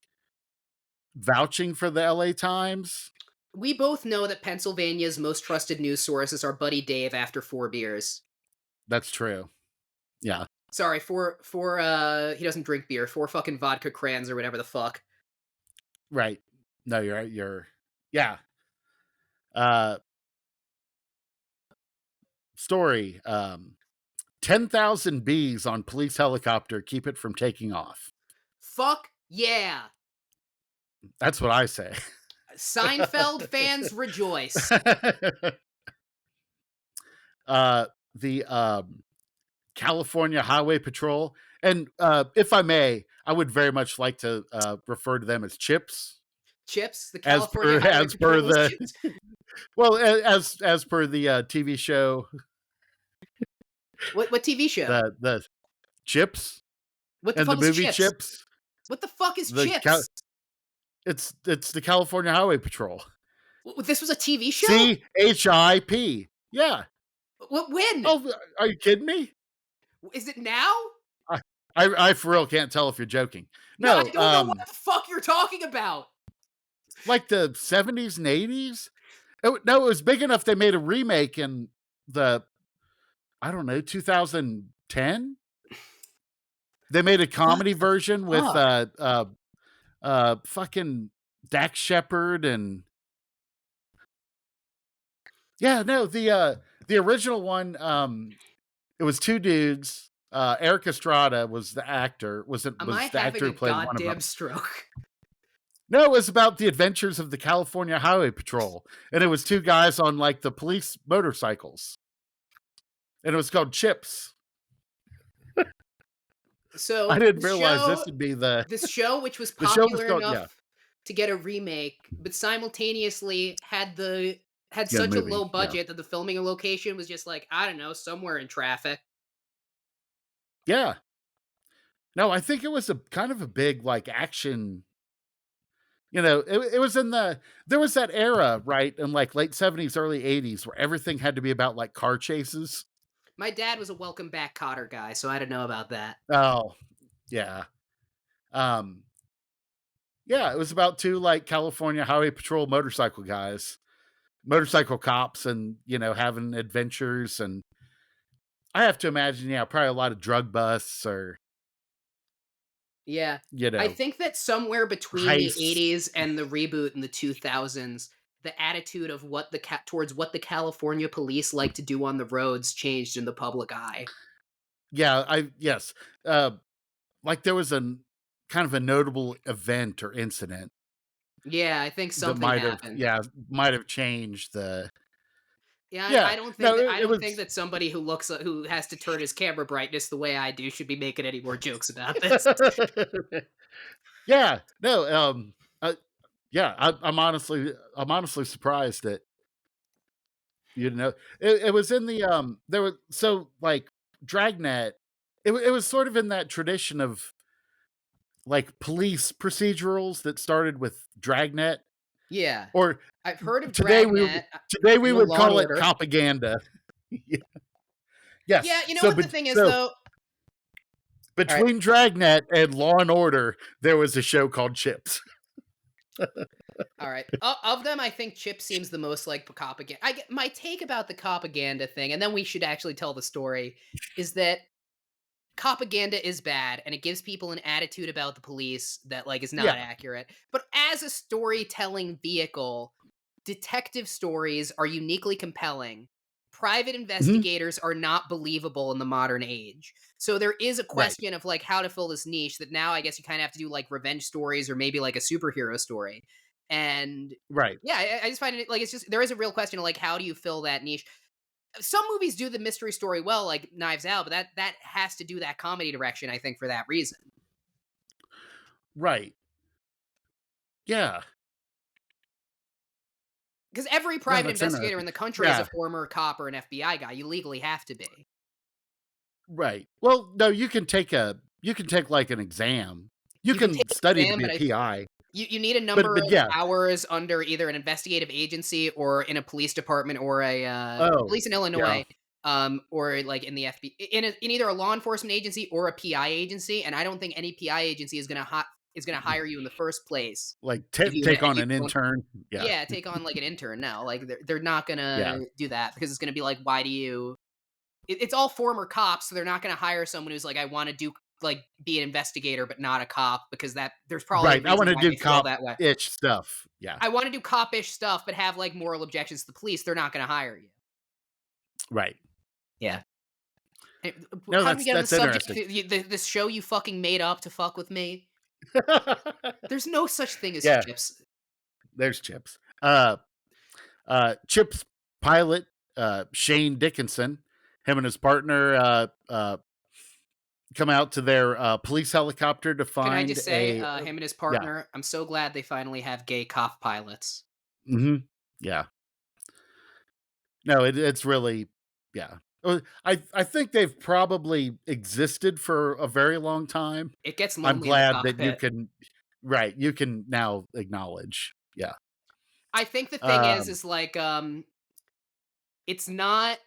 vouching for the LA Times. we both know that Pennsylvania's most trusted news source is our buddy Dave after 4 beers. That's true. Yeah. Sorry, he doesn't drink beer, 4 fucking vodka crayons or whatever the fuck. Right. No, you're right. Yeah. Uh Story. 10,000 bees on police helicopter keep it from taking off. Fuck yeah. That's what I say. Seinfeld fans rejoice. The California Highway Patrol, and if I may, I would very much like to refer to them as CHiPs, CHiPs, the as California per Highway as per Patrol's the CHiPs. well, as per the TV show, What TV show? the CHiPs What the and the fuck is movie CHiPs? CHiPs. What the fuck is The Cal- CHiPs? it's the California Highway Patrol. This was a TV show? CHIP. Yeah. What when? Oh, are you kidding me? Is it now? I, I for real can't tell if you're joking. No, I No, don't know what the fuck you're talking about. like the 70s and 80s. No, it was big enough they made a remake in the, I don't know, 2010. They made a What comedy the version with fuck? fucking Dax Shepard and yeah, no, the original one, it was two dudes. Eric Estrada was the actor, Am I was the actor having who a played one of them. goddamn stroke? No, it was about the adventures of the California Highway Patrol, and it was two guys on like the police motorcycles, and it was called Chips. I So didn't realize this would be this show, which was the show was popular called yeah enough to get a remake, but simultaneously had yeah such a movie low yeah budget that the filming location was just like, I don't know, somewhere in traffic. yeah. No, I think it was a kind of a big like action. It was in there was that era right in like late 70s, early 80s where everything had to be about like car chases. My dad was a Welcome Back Cotter guy, so I don't know about that. Oh yeah. Um Yeah, it was about two like California Highway Patrol motorcycle cops, and having adventures. And I have to imagine, yeah, probably a lot of drug busts or Yeah. you I know think that somewhere between the heists. '80s and the reboot in the 2000s, the attitude of towards what the California police like to do on the roads changed in the public eye. Yeah, I yes, uh, like there was a kind of a notable event or incident Yeah, I think that something happened. might have changed the. Yeah, Yeah, I don't think no, that it was. somebody who has to turn his camera brightness the way I do should be making any more jokes about this. Yeah, no, yeah, I'm honestly surprised that it was in the there was so like Dragnet. It was sort of in that tradition of like police procedurals that started with Dragnet, Yeah. or I've heard of today Dragnet, we you know, would Law& and call it Order. propaganda. Yeah. Yes, Yeah, you know what the thing is, so though? Alright, between Dragnet and Law and Order, there was a show called Chips. alright. Of them, I think Chip seems the most like propaganda. I get my take about the propaganda thing, and then we should actually tell the story, is that propaganda is bad, and it gives people an attitude about the police that, like, is not Yeah. accurate. But as a storytelling vehicle, detective stories are uniquely compelling. Private Mhm. investigators are not believable in the modern age. So there is a Right. question of like how to fill this niche that now I guess you kind of have to do like revenge stories or maybe like a superhero story. And Right. yeah, I just find it like it's just there is a real question of like how do you fill that niche? Some movies do the mystery story well, like Knives Out, but that has to do that comedy direction, I think, for that reason. Right. Yeah. Because every Yeah, private that's investigator interesting. in the country is a Yeah. former cop or an FBI guy. You legally have to be. Right. Well, no, you can take like an exam. You You can take can an study to exam, be a but I PI. you need a number But of yeah. hours under either an investigative agency or in a police department or a, Oh, police in yeah. Illinois, or, like, in the in either a law enforcement agency or a PI agency, and I don't think any PI agency is gonna hire you in the first place Like take if on you an don't. intern. Yeah. Yeah, take on, like, an intern, no, like, they're not gonna Yeah. do that because it's gonna be like, why do you it's all former cops, so they're not gonna hire someone who's like, "I wanna do like, be an investigator, but not a cop," because that there's probably a Right. I want reason to why do they feel that way. cop-ish stuff. Yeah. I wanna do cop-ish stuff, but have, like, moral objections to the police, they're not gonna hire you. Right. Yeah. Eh, No, how did we get on the that's subject? interesting. This show you fucking made up to fuck with me? There's no such thing as Yeah, chips. there's Chips. Chips pilot, Shane Dickinson, him and his partner come out to their police helicopter to Can I find just say, a him and his yeah. partner, I'm so glad they finally have gay cop pilots. Mhm. Yeah. No, it's really yeah. I think they've probably existed for a very long time. It gets I'm lonely in the glad that you cockpit. can right, you can now acknowledge. Yeah. I think the thing Um, is, like, it's not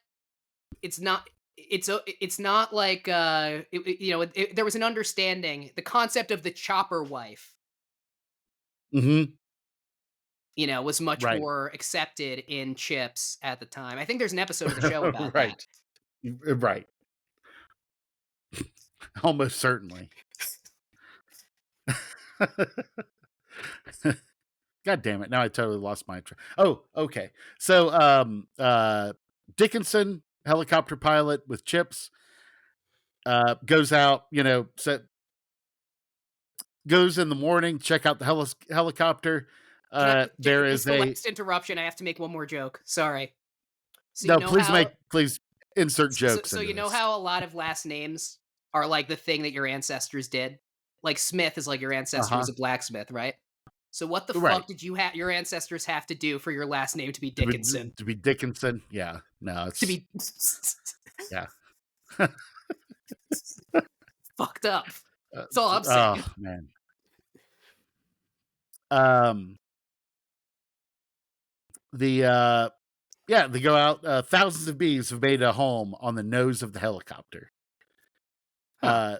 it's not it's not like, there was an understanding the concept of the chopper wife, mhm, was much right. more accepted in Chips at the time. I think there's an episode of the show about that. Right. Right. Almost certainly. God damn it. Now I totally lost my oh, okay. So Dickinson, helicopter pilot with Chips, goes out, goes in the morning, check out the helicopter. Can I There It's is the a last interruption, I have to make one more joke, sorry. So you no, know how please insert jokes so into you know this. how a lot of last names are like the thing that your ancestors did? Like Smith is like your ancestor Uh-huh. was a blacksmith, right? So what the fuck Right. did your ancestors have to do for your last name to be Dickinson? To be Dickinson. Yeah. No, To it's be yeah. fucked up. That's all I'm Oh saying. man. Um the yeah, they go out, thousands of bees have made a home on the nose of the helicopter. Huh. Uh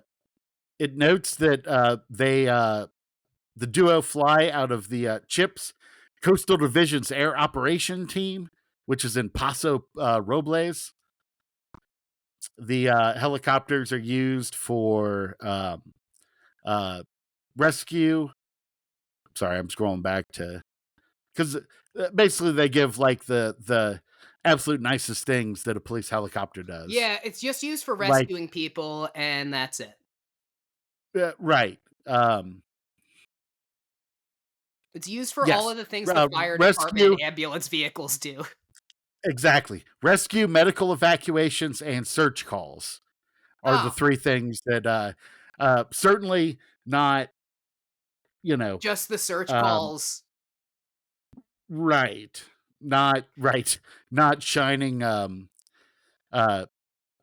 it notes that they the duo fly out of the CHiPs Coastal Division's Air Operation Team, which is in Paso Robles. The helicopters are used for rescue. Sorry, I'm scrolling back to because basically they give like the absolute nicest things that a police helicopter does. Yeah, it's just used for Like rescuing people, and that's it. right, It's used for all yes, of the things the fire department rescue and ambulance vehicles do. exactly. Rescue, medical evacuations, and search calls are the Oh, three things that certainly not you know just the search um, calls. right, not right, not shining uh,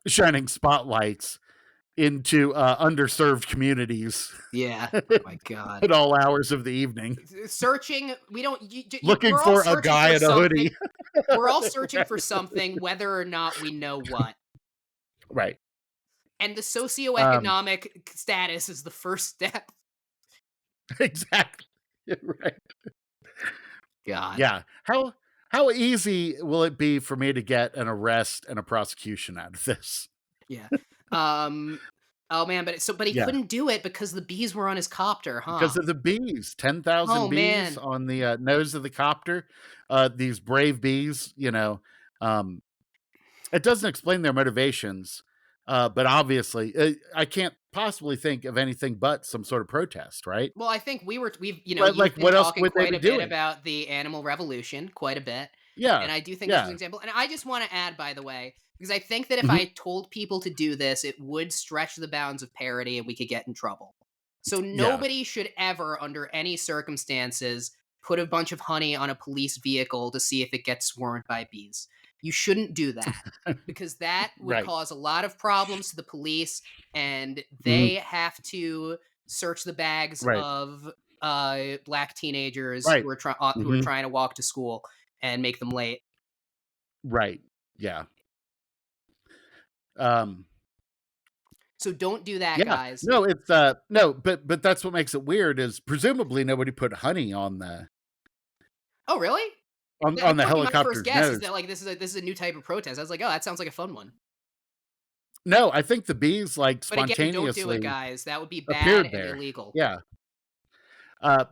shining spotlights into underserved communities Yeah. Oh my god. at all hours of the evening, Searching, we don't looking we're all for a searching guy for in a something. hoodie. We're all searching Right. for something whether or not we know what. Right. And the Um, socioeconomic status is the first step. exactly. Right. God. Yeah. How easy will it be for me to get an arrest and a prosecution out of this? Yeah. Um oh man, but he Yeah. couldn't do it because the bees were on his copter, huh? Because of the bees, 10,000 Oh bees man. on the nose of the copter. These brave bees, um, it doesn't explain their motivations, but obviously, I can't possibly think of anything but some sort of protest, right? Well, I think Like, you've been what else talking would they quite be a bit doing? about the animal revolution, quite a bit. Yeah, And I do think this is an yeah, example. And I just want to add, by the way, because I think that if mhm, I told people to do this, it would stretch the bounds of parody and we could get in trouble. So yeah, nobody should ever, under any circumstances, put a bunch of honey on a police vehicle to see if it gets swarmed by bees. You shouldn't do that because that would right, cause a lot of problems to the police, and mhm, they have to search the bags right, of black teenagers right, who are mhm, trying to walk to school and make them late. right, yeah, um, So don't do that, yeah. guys. No, it's no, but that's what makes it weird is presumably nobody put honey on the Oh, really? on the That would be my first helicopter's guess, is nose. that, like, this is a new type of protest. I was like, "Oh, that sounds like a fun one." No, I think the bees like But again, don't do it, spontaneously guys. That would be bad appeared and there. illegal. Yeah.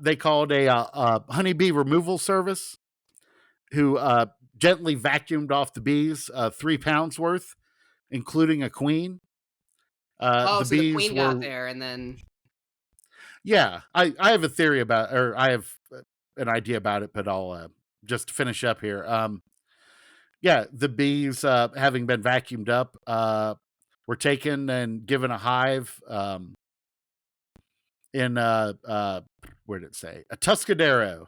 They called a honeybee removal service who gently vacuumed off the bees 3 pounds worth, including a queen. Oh, The so the bees queen got were, there and then yeah, I have a theory about, or I have an idea about it, but I'll just finish up here. Yeah, the bees, having been vacuumed up, were taken and given a hive in, where did it say? A Tuscadero,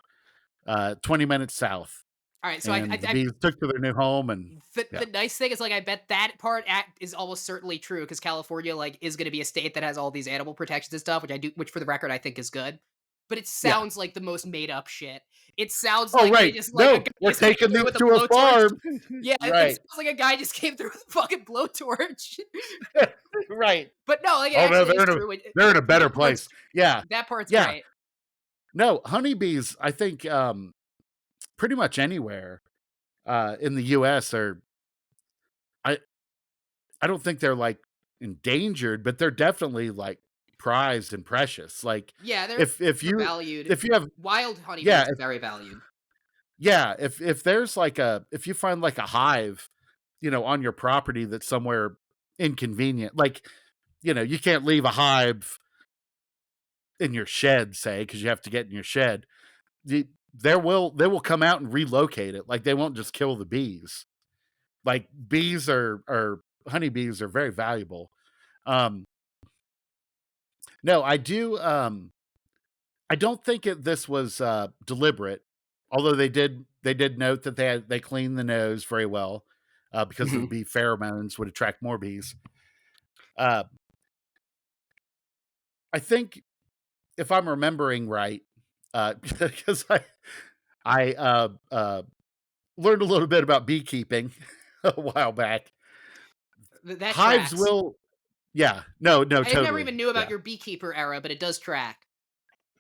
20 minutes south. alright, so And the bees took to their new home and yeah. the nice thing is, like, I bet that part act is almost certainly true because California, like, is gonna be a state that has all these animal protections and stuff, which for the record, I think is good. But it Yeah. sounds like the most made up shit. It sounds Oh, like they right. just like a No, guy we're just came taking through these with a to a blowtorch. farm. Yeah, it Right. sounds like a guy just came through with a fucking blowtorch. Right. But no, like, it Oh, no, actually is true. they're in a better That part's place. Yeah. Yeah. great. No, honeybees, I think, pretty much anywhere, in the US are I I don't think they're, like, endangered, but they're definitely, like, prized and precious. Like, Yeah, if they're you valued. if you have Wild honeybees yeah, are very valued. if there's like if you find like a hive, on your property that's somewhere inconvenient, like, you can't leave a hive in your shed, say, because you have to get in your shed. They will come out and relocate it. Like they won't just kill the bees. Like bees or honeybees are very valuable. Um, no, I don't think this was deliberate, although they did note that they cleaned the nose very well because the Mhm. bee pheromones would attract more bees. Uh, I think if I'm remembering right, because I learned a little bit about beekeeping a while back. That Hives tracks. will, yeah, no, I never even totally, knew about yeah. your beekeeper era, but it does track.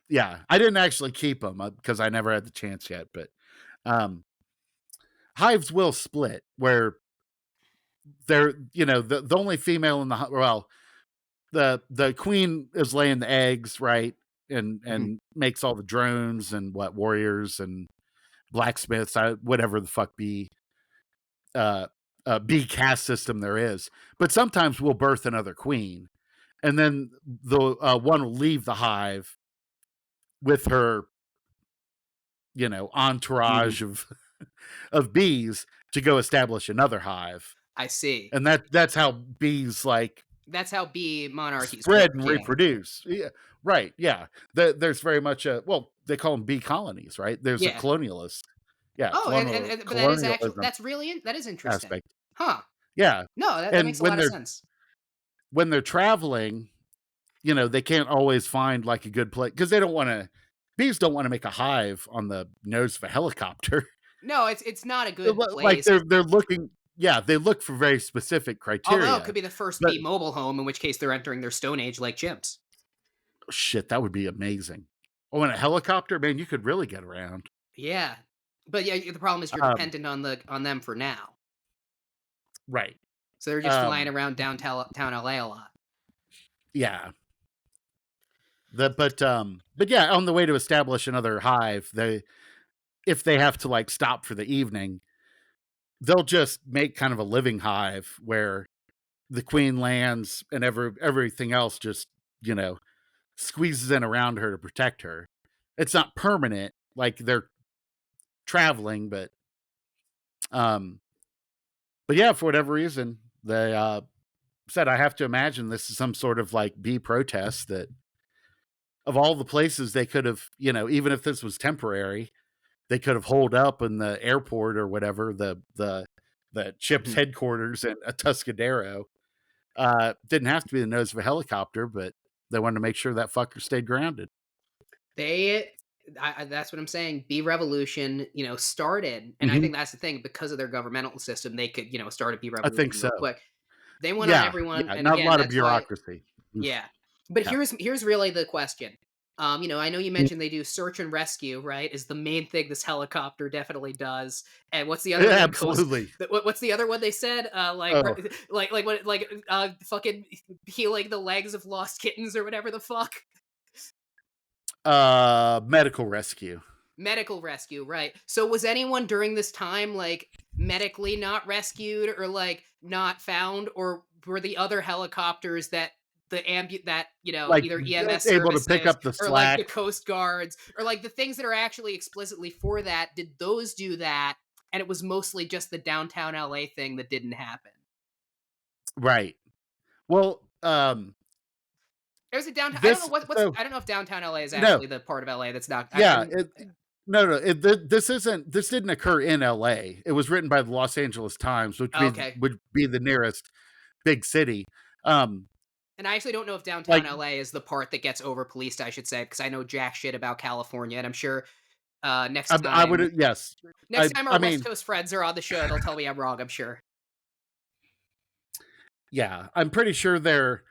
Yeah, I didn't actually keep them because I never had the chance yet. But um, hives will split where they're, the only female in well, the queen is laying the eggs, right, and Mhm. makes all the drones and warriors and blacksmiths, whatever the fuck uh, bee caste system there is. But sometimes we'll birth another queen, and then the one will leave the hive with her, Mhm. entourage of of bees to go establish another hive, I see. and that's how bees like That's how bee monarchies spread work. and Yeah. reproduce. Yeah, right. Yeah, there's very much a they call them bee colonies, right? There's a Yeah. colonialist, yeah, Oh, but that is actually colonialism that's really that is interesting. aspect. Huh. Yeah, No, that and makes a lot of sense. when they're traveling, they can't always find like a good place because they don't want to. Bees don't want to make a hive on the nose of a helicopter. No, it's not a good Like place. they're looking. Yeah, they look for very specific Although it criteria. could be the first But bee mobile home, in which case they're entering their stone age like chimps. shit, that would be amazing. Oh, in a helicopter, man, you could really get around. Yeah. But yeah, the problem is you're Um, dependent on them for now. right. So they're just flying Um, around downtown LA a lot. yeah. But yeah, on the way to establish another hive, if they have to like stop for the evening, they'll just make kind of a living hive where the queen lands and everything else just, you know, squeezes in around her to protect her. It's not permanent, like they're traveling, um but yeah, for whatever reason, they said I have to imagine this is some sort of like bee protest that of all the places they could have, even if this was temporary, they could have holed up in the airport or whatever, the ship's Mhm. headquarters at Atuscadero. Didn't have to be the nose of a helicopter, but they wanted to make sure that fucker stayed grounded. They that's what I'm saying. Bee revolution, started, and I Hmm. think that's the thing because of their governmental system, they could, start a bee I think revolution real so. quick. They went on Yeah, everyone, yeah, and not a again, lot of that's why. bureaucracy. Yeah. But Yeah, here's really the question. I know you mm, mentioned they do search and rescue, right? Is the main thing this helicopter definitely does. And what's the other one? Coast. absolutely. What's the other one they said? Oh, Fucking healing the legs of lost kittens or whatever the fuck. medical rescue. Medical rescue, right? So was anyone during this time like medically not rescued or like not found, or were the other helicopters that Like either EMS able to pick services up the or like the slack. Coast Guards or like the things that are actually explicitly for that, did those do that? And it was mostly just the downtown LA thing that didn't happen. Right. Well, There's a downtown. I don't know this what's so I don't know if downtown LA is no, actually the part of LA that's not. yeah, no, this didn't occur in LA. It was written by the Los Angeles Times, which Okay. would be the nearest big city. Um, And I actually don't know if downtown like LA is the part that gets over policed, I should say, because I know jack shit about California, and I'm sure next I time would, yes, next time our I West mean, Coast friends are on the show, they'll tell me I'm wrong, I'm sure. yeah, I'm pretty sure there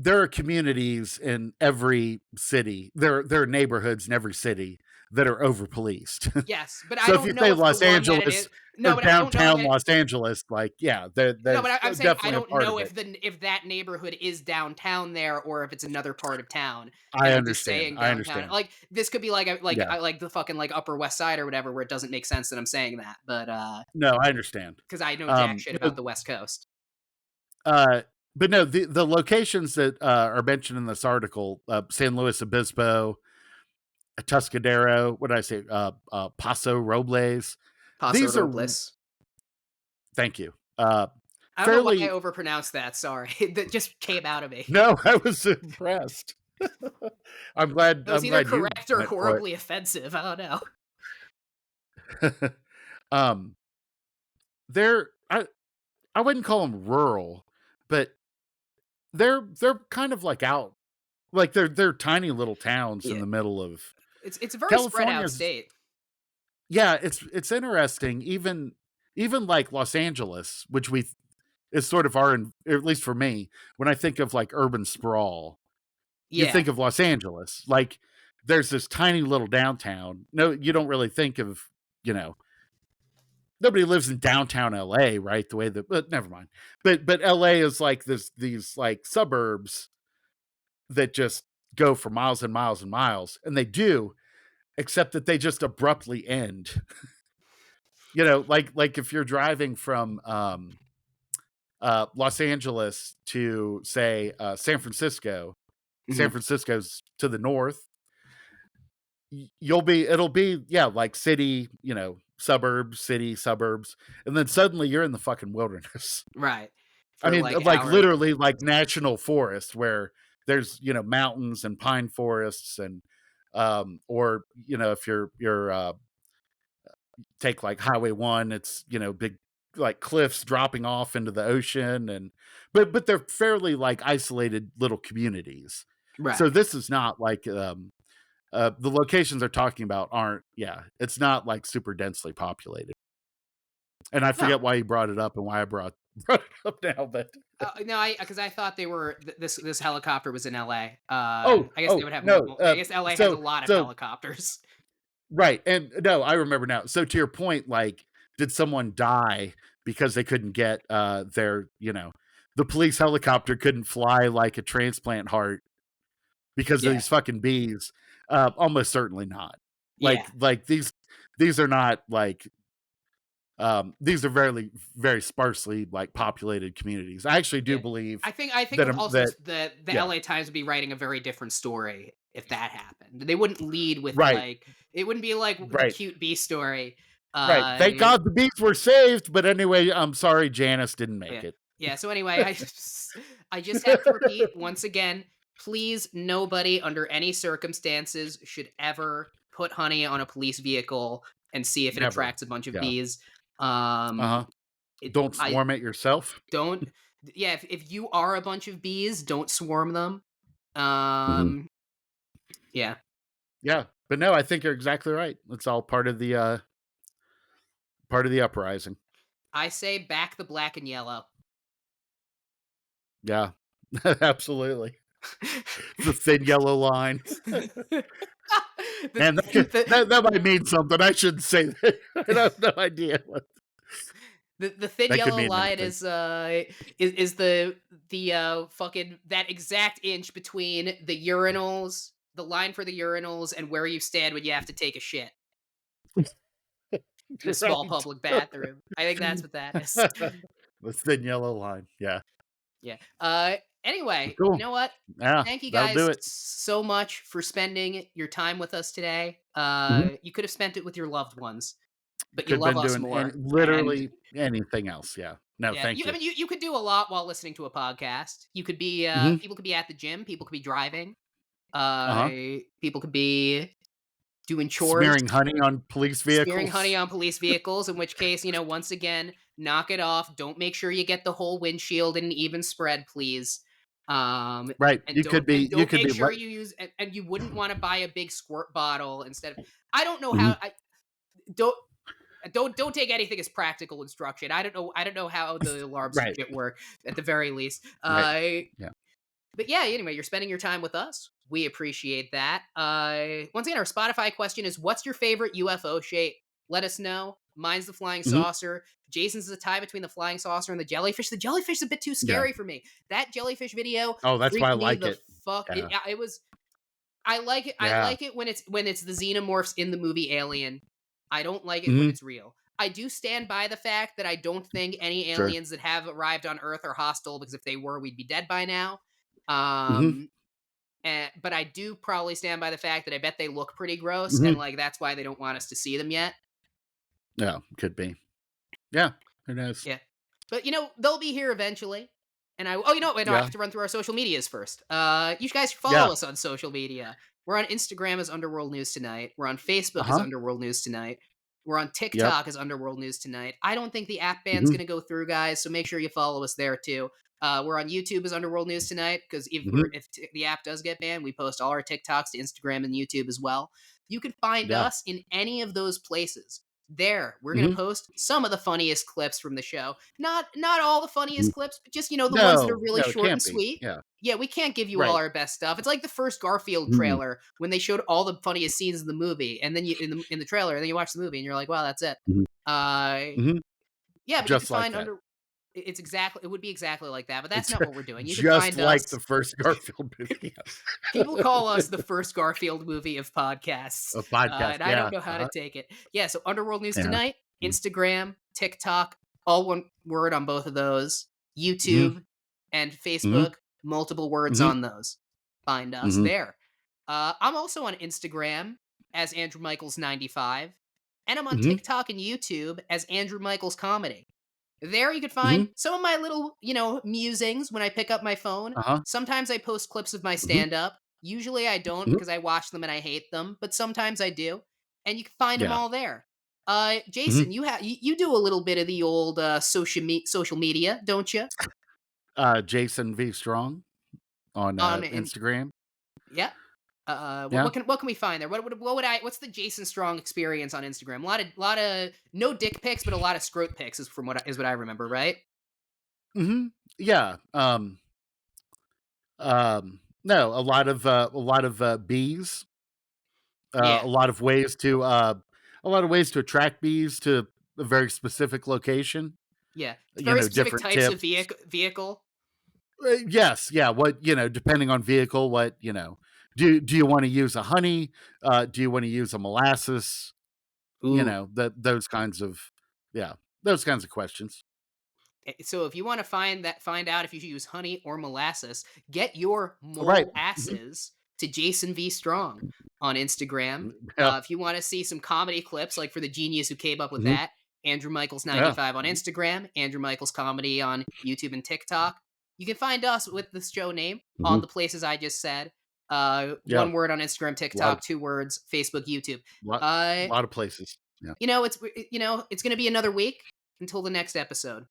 are communities in every city. There are neighborhoods in every city that are over policed. Yes, but I So if don't you know say if the Los one that it is. Angeles or No, but I don't know if downtown it. Los Angeles, like yeah, No, but there's I'm saying I definitely a don't part know of it. if that neighborhood is downtown there or if it's another part of town. And I I'm just understand. saying I downtown. understand. Like this could be Yeah. like the fucking like Upper West Side or whatever, where it doesn't make sense that I'm saying that. But No, I understand. because I know jack shit about No, the West Coast. uh, but no, the locations that are mentioned in this article, San Luis Obispo, Tuscadero, what did I say? Paso Robles. Paso These are, Robles. thank you. I don't know why I Fairly, overpronounced that. Sorry, that just came out of me. no, I was impressed. It was I'm either glad you correct or went for horribly offensive. I don't know. it. um, they're, I wouldn't call them rural, but they're kind of like out, like they're tiny little towns in Yeah, the middle of it's a very spread out California's. state. Yeah, it's interesting. Even like Los Angeles, which we is sort of our, at least for me, when I think of like urban sprawl, you Yeah, think of Los Angeles. Like there's this tiny little downtown. No, you don't really think of, you know, nobody lives in downtown LA, right? The way that, but never mind. But LA is like these like suburbs that just go for miles and miles and miles, and they do, except that they just abruptly end. You know, like if you're driving from Los Angeles to say San Francisco. San Mhm. Francisco's to the north. It'll be, yeah, like city, you know, suburbs, city, suburbs, and then suddenly you're in the fucking wilderness. Right. I For mean, like like hours. literally, like national forest where there's, you know, mountains and pine forests and or, you know, if you're take like Highway 1, it's, you know, big like cliffs dropping off into the ocean, and but they're fairly like isolated little communities. Right. So this is not like the locations they're talking about aren't, yeah, it's not like super densely populated. And I No. forget why you brought it up and why I brought brought it up now, but No, I because I thought they were this helicopter was in LA. oh, I guess they oh would have no, multiple. I guess LA has a lot of so helicopters. right, and no, I remember now. So to your point, like, did someone die because they couldn't get their, you know, the police helicopter couldn't fly like a transplant heart because of Yeah. these fucking bees? Almost certainly not. Yeah. Like these are not like these are very sparsely like populated communities. I actually do Yeah. believe I think that also that the yeah, LA Times would be writing a very different story if that happened. They wouldn't lead with right, like it wouldn't be like the right, cute bee story. right. Uh Thank God the bees were saved, but anyway, I'm sorry Janice didn't yeah. make it. Yeah, so anyway, I just have to repeat once again, please nobody under any circumstances should ever put honey on a police vehicle and see if it Never. attracts a bunch of Yeah. bees. Uh-huh. Um Don't I swarm it yourself. don't yeah, if you are a bunch of bees, don't swarm them. Mhm. Um yeah. Yeah. But no, I think you're exactly right. It's all part of the uprising. I say back the black and yellow. Yeah. Absolutely. The thin yellow line. the, And the, that might mean something. I shouldn't say that. I have no idea what the thin that could yellow mean line anything. is the fucking that exact inch between the urinals, the line for the urinals, and where you stand when you have to take a shit in a small Right. public bathroom. I think that's what that is. The thin yellow line. Yeah. Yeah. Anyway, you Cool. know what? Yeah, Thank you that'll do guys it. so much for spending your time with us today. Mhm. You could have spent it with your loved ones, but you Could have love been us doing more. And literally anything else. Yeah. No, yeah, thank I you. mean, you could do a lot while listening to a podcast. You could be Mhm. people could be at the gym, people could be driving, Uh-huh. people could be doing chores, Smearing honey on police smearing honey vehicles. on police vehicles. In which case, once again, knock it off. Don't make sure you get the whole windshield in an even spread, please. Right. And You don't could make be sure you use and you wouldn't want to buy a big squirt bottle instead of. I don't know how Mhm. I don't. Don't take anything as practical instruction. I don't know how the alarms and Right. shit work at the very least. Right. Yeah. But yeah, anyway, you're spending your time with us. We appreciate that. Once again, our Spotify question is what's your favorite UFO shape? Let us know. Mine's the flying Mhm. saucer. Jason's the tie between the flying saucer and the jellyfish. The jellyfish is a bit too Yeah. scary for me. That jellyfish video Oh, that's why I freaked me like the it. fuck. Yeah. It was. I like it. I Yeah. like it when it's the xenomorphs in the movie Alien. I don't like it when Mhm. it's real. I do stand by the fact that I don't think any Sure. aliens that have arrived on Earth are hostile because if they were, we'd be dead by now. Mhm. Um, but I do probably stand by the fact that I bet they look pretty gross, and Mhm. like that's why they don't want us to see them yet. Yeah, could be. Yeah. Who knows? Yeah, but they'll be here eventually. And wait, no, I Yeah. have to run through our social medias first. You guys should Yeah. follow us on social media. We're on Instagram as Underworld News Tonight. We're on Facebook as Uh-huh. Underworld News Tonight. We're on Yep. TikTok as Underworld News Tonight. I don't think the app ban's Mhm. going to go through, guys, so make sure you follow us there too. We're on YouTube as Underworld News Tonight because Mhm. if the app does get banned, we post all our TikToks to Instagram and YouTube as well. You can find Yeah. us in any of those places. There, we're gonna Mhm. post some of the funniest clips from the show. Not all the Mhm. funniest clips, but just the ones that are No, really no, it short and can't be. sweet. Yeah. Yeah, we can't give you all Right. our best stuff. It's like the first Garfield Mhm. trailer when they showed all the funniest scenes in the movie, and then you in the trailer, and then you watch the movie, and you're like, wow, that's it. Mhm. Uh, Mhm. yeah, but you could Just like find that. it would be exactly like that, but that's It's not what we're doing. You could just find like the us. first Garfield movie, yes. People call us the first Garfield movie of podcasts, A podcast, and I don't yeah, know how to uh-huh, take it. Yeah, so Underworld News yeah. Tonight, Mhm, Instagram, TikTok, all one word on both of those. mhm, YouTube and mhm, Facebook, multiple words mhm, on those. Find us mhm, there. I'm also on Instagram as Andrew Michaels 95, and I'm on mhm, TikTok and YouTube as Andrew Michaels Comedy. There you could find mhm, some of my little, musings when I pick up my phone. uh-huh, Sometimes I post clips of my mhm, stand up. Usually I don't mhm, because I watch them and I hate them, but sometimes I do. And you can find them yeah, all there. mhm. Jason, you do a little bit of the old social media, don't you? Jason V. Strong on, In Instagram, Yeah. yeah, What can we find there? What would I what's the Jason Strong experience on Instagram? A lot of no dick pics, but a lot of scrot pics is from what I remember, right? mhm, yeah, no, a lot of, bees, Yeah. a lot of ways to attract bees to a very specific location, Yeah. Very specific different types of tips. vehicle. Yes, yeah, what depending on vehicle, what, do you wanna use a honey? Do you wanna use a molasses? Ooh. That those kinds of yeah, those kinds of questions. So if you want to find out if you should use honey or molasses, get your Right. mole Mhm. asses to Jason V Strong on Instagram. Yeah. If you want to see some comedy clips, like for the genius who came up with Mhm. that, Andrew Michaels Yeah. 95 on Instagram, Andrew Michaels comedy on YouTube and TikTok. You can find us with the show name on Mhm. the places I just said. Yeah. One word on Instagram, Lot of TikTok, two words, Facebook, YouTube. lot Uh, lot of places. Yeah. it's gonna be another week until the next episode.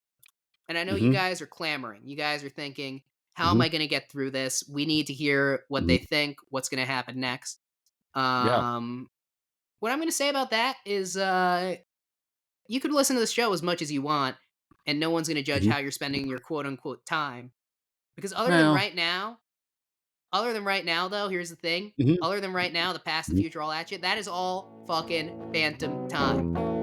And I know you Mhm. guys are clamoring. You guys are thinking, how am Mhm. I going to get through this? We need to hear what Mhm. they think, what's going to happen next. Yeah. Um, what I'm going to say about that is you could listen to the show as much as you want, and no one's going to judge Mhm. how you're spending your quote unquote time. Because Well, other than right now, though, here's the thing. mhm. Other than right now, the past, the Mhm. future, all that shit, that is all fucking phantom time.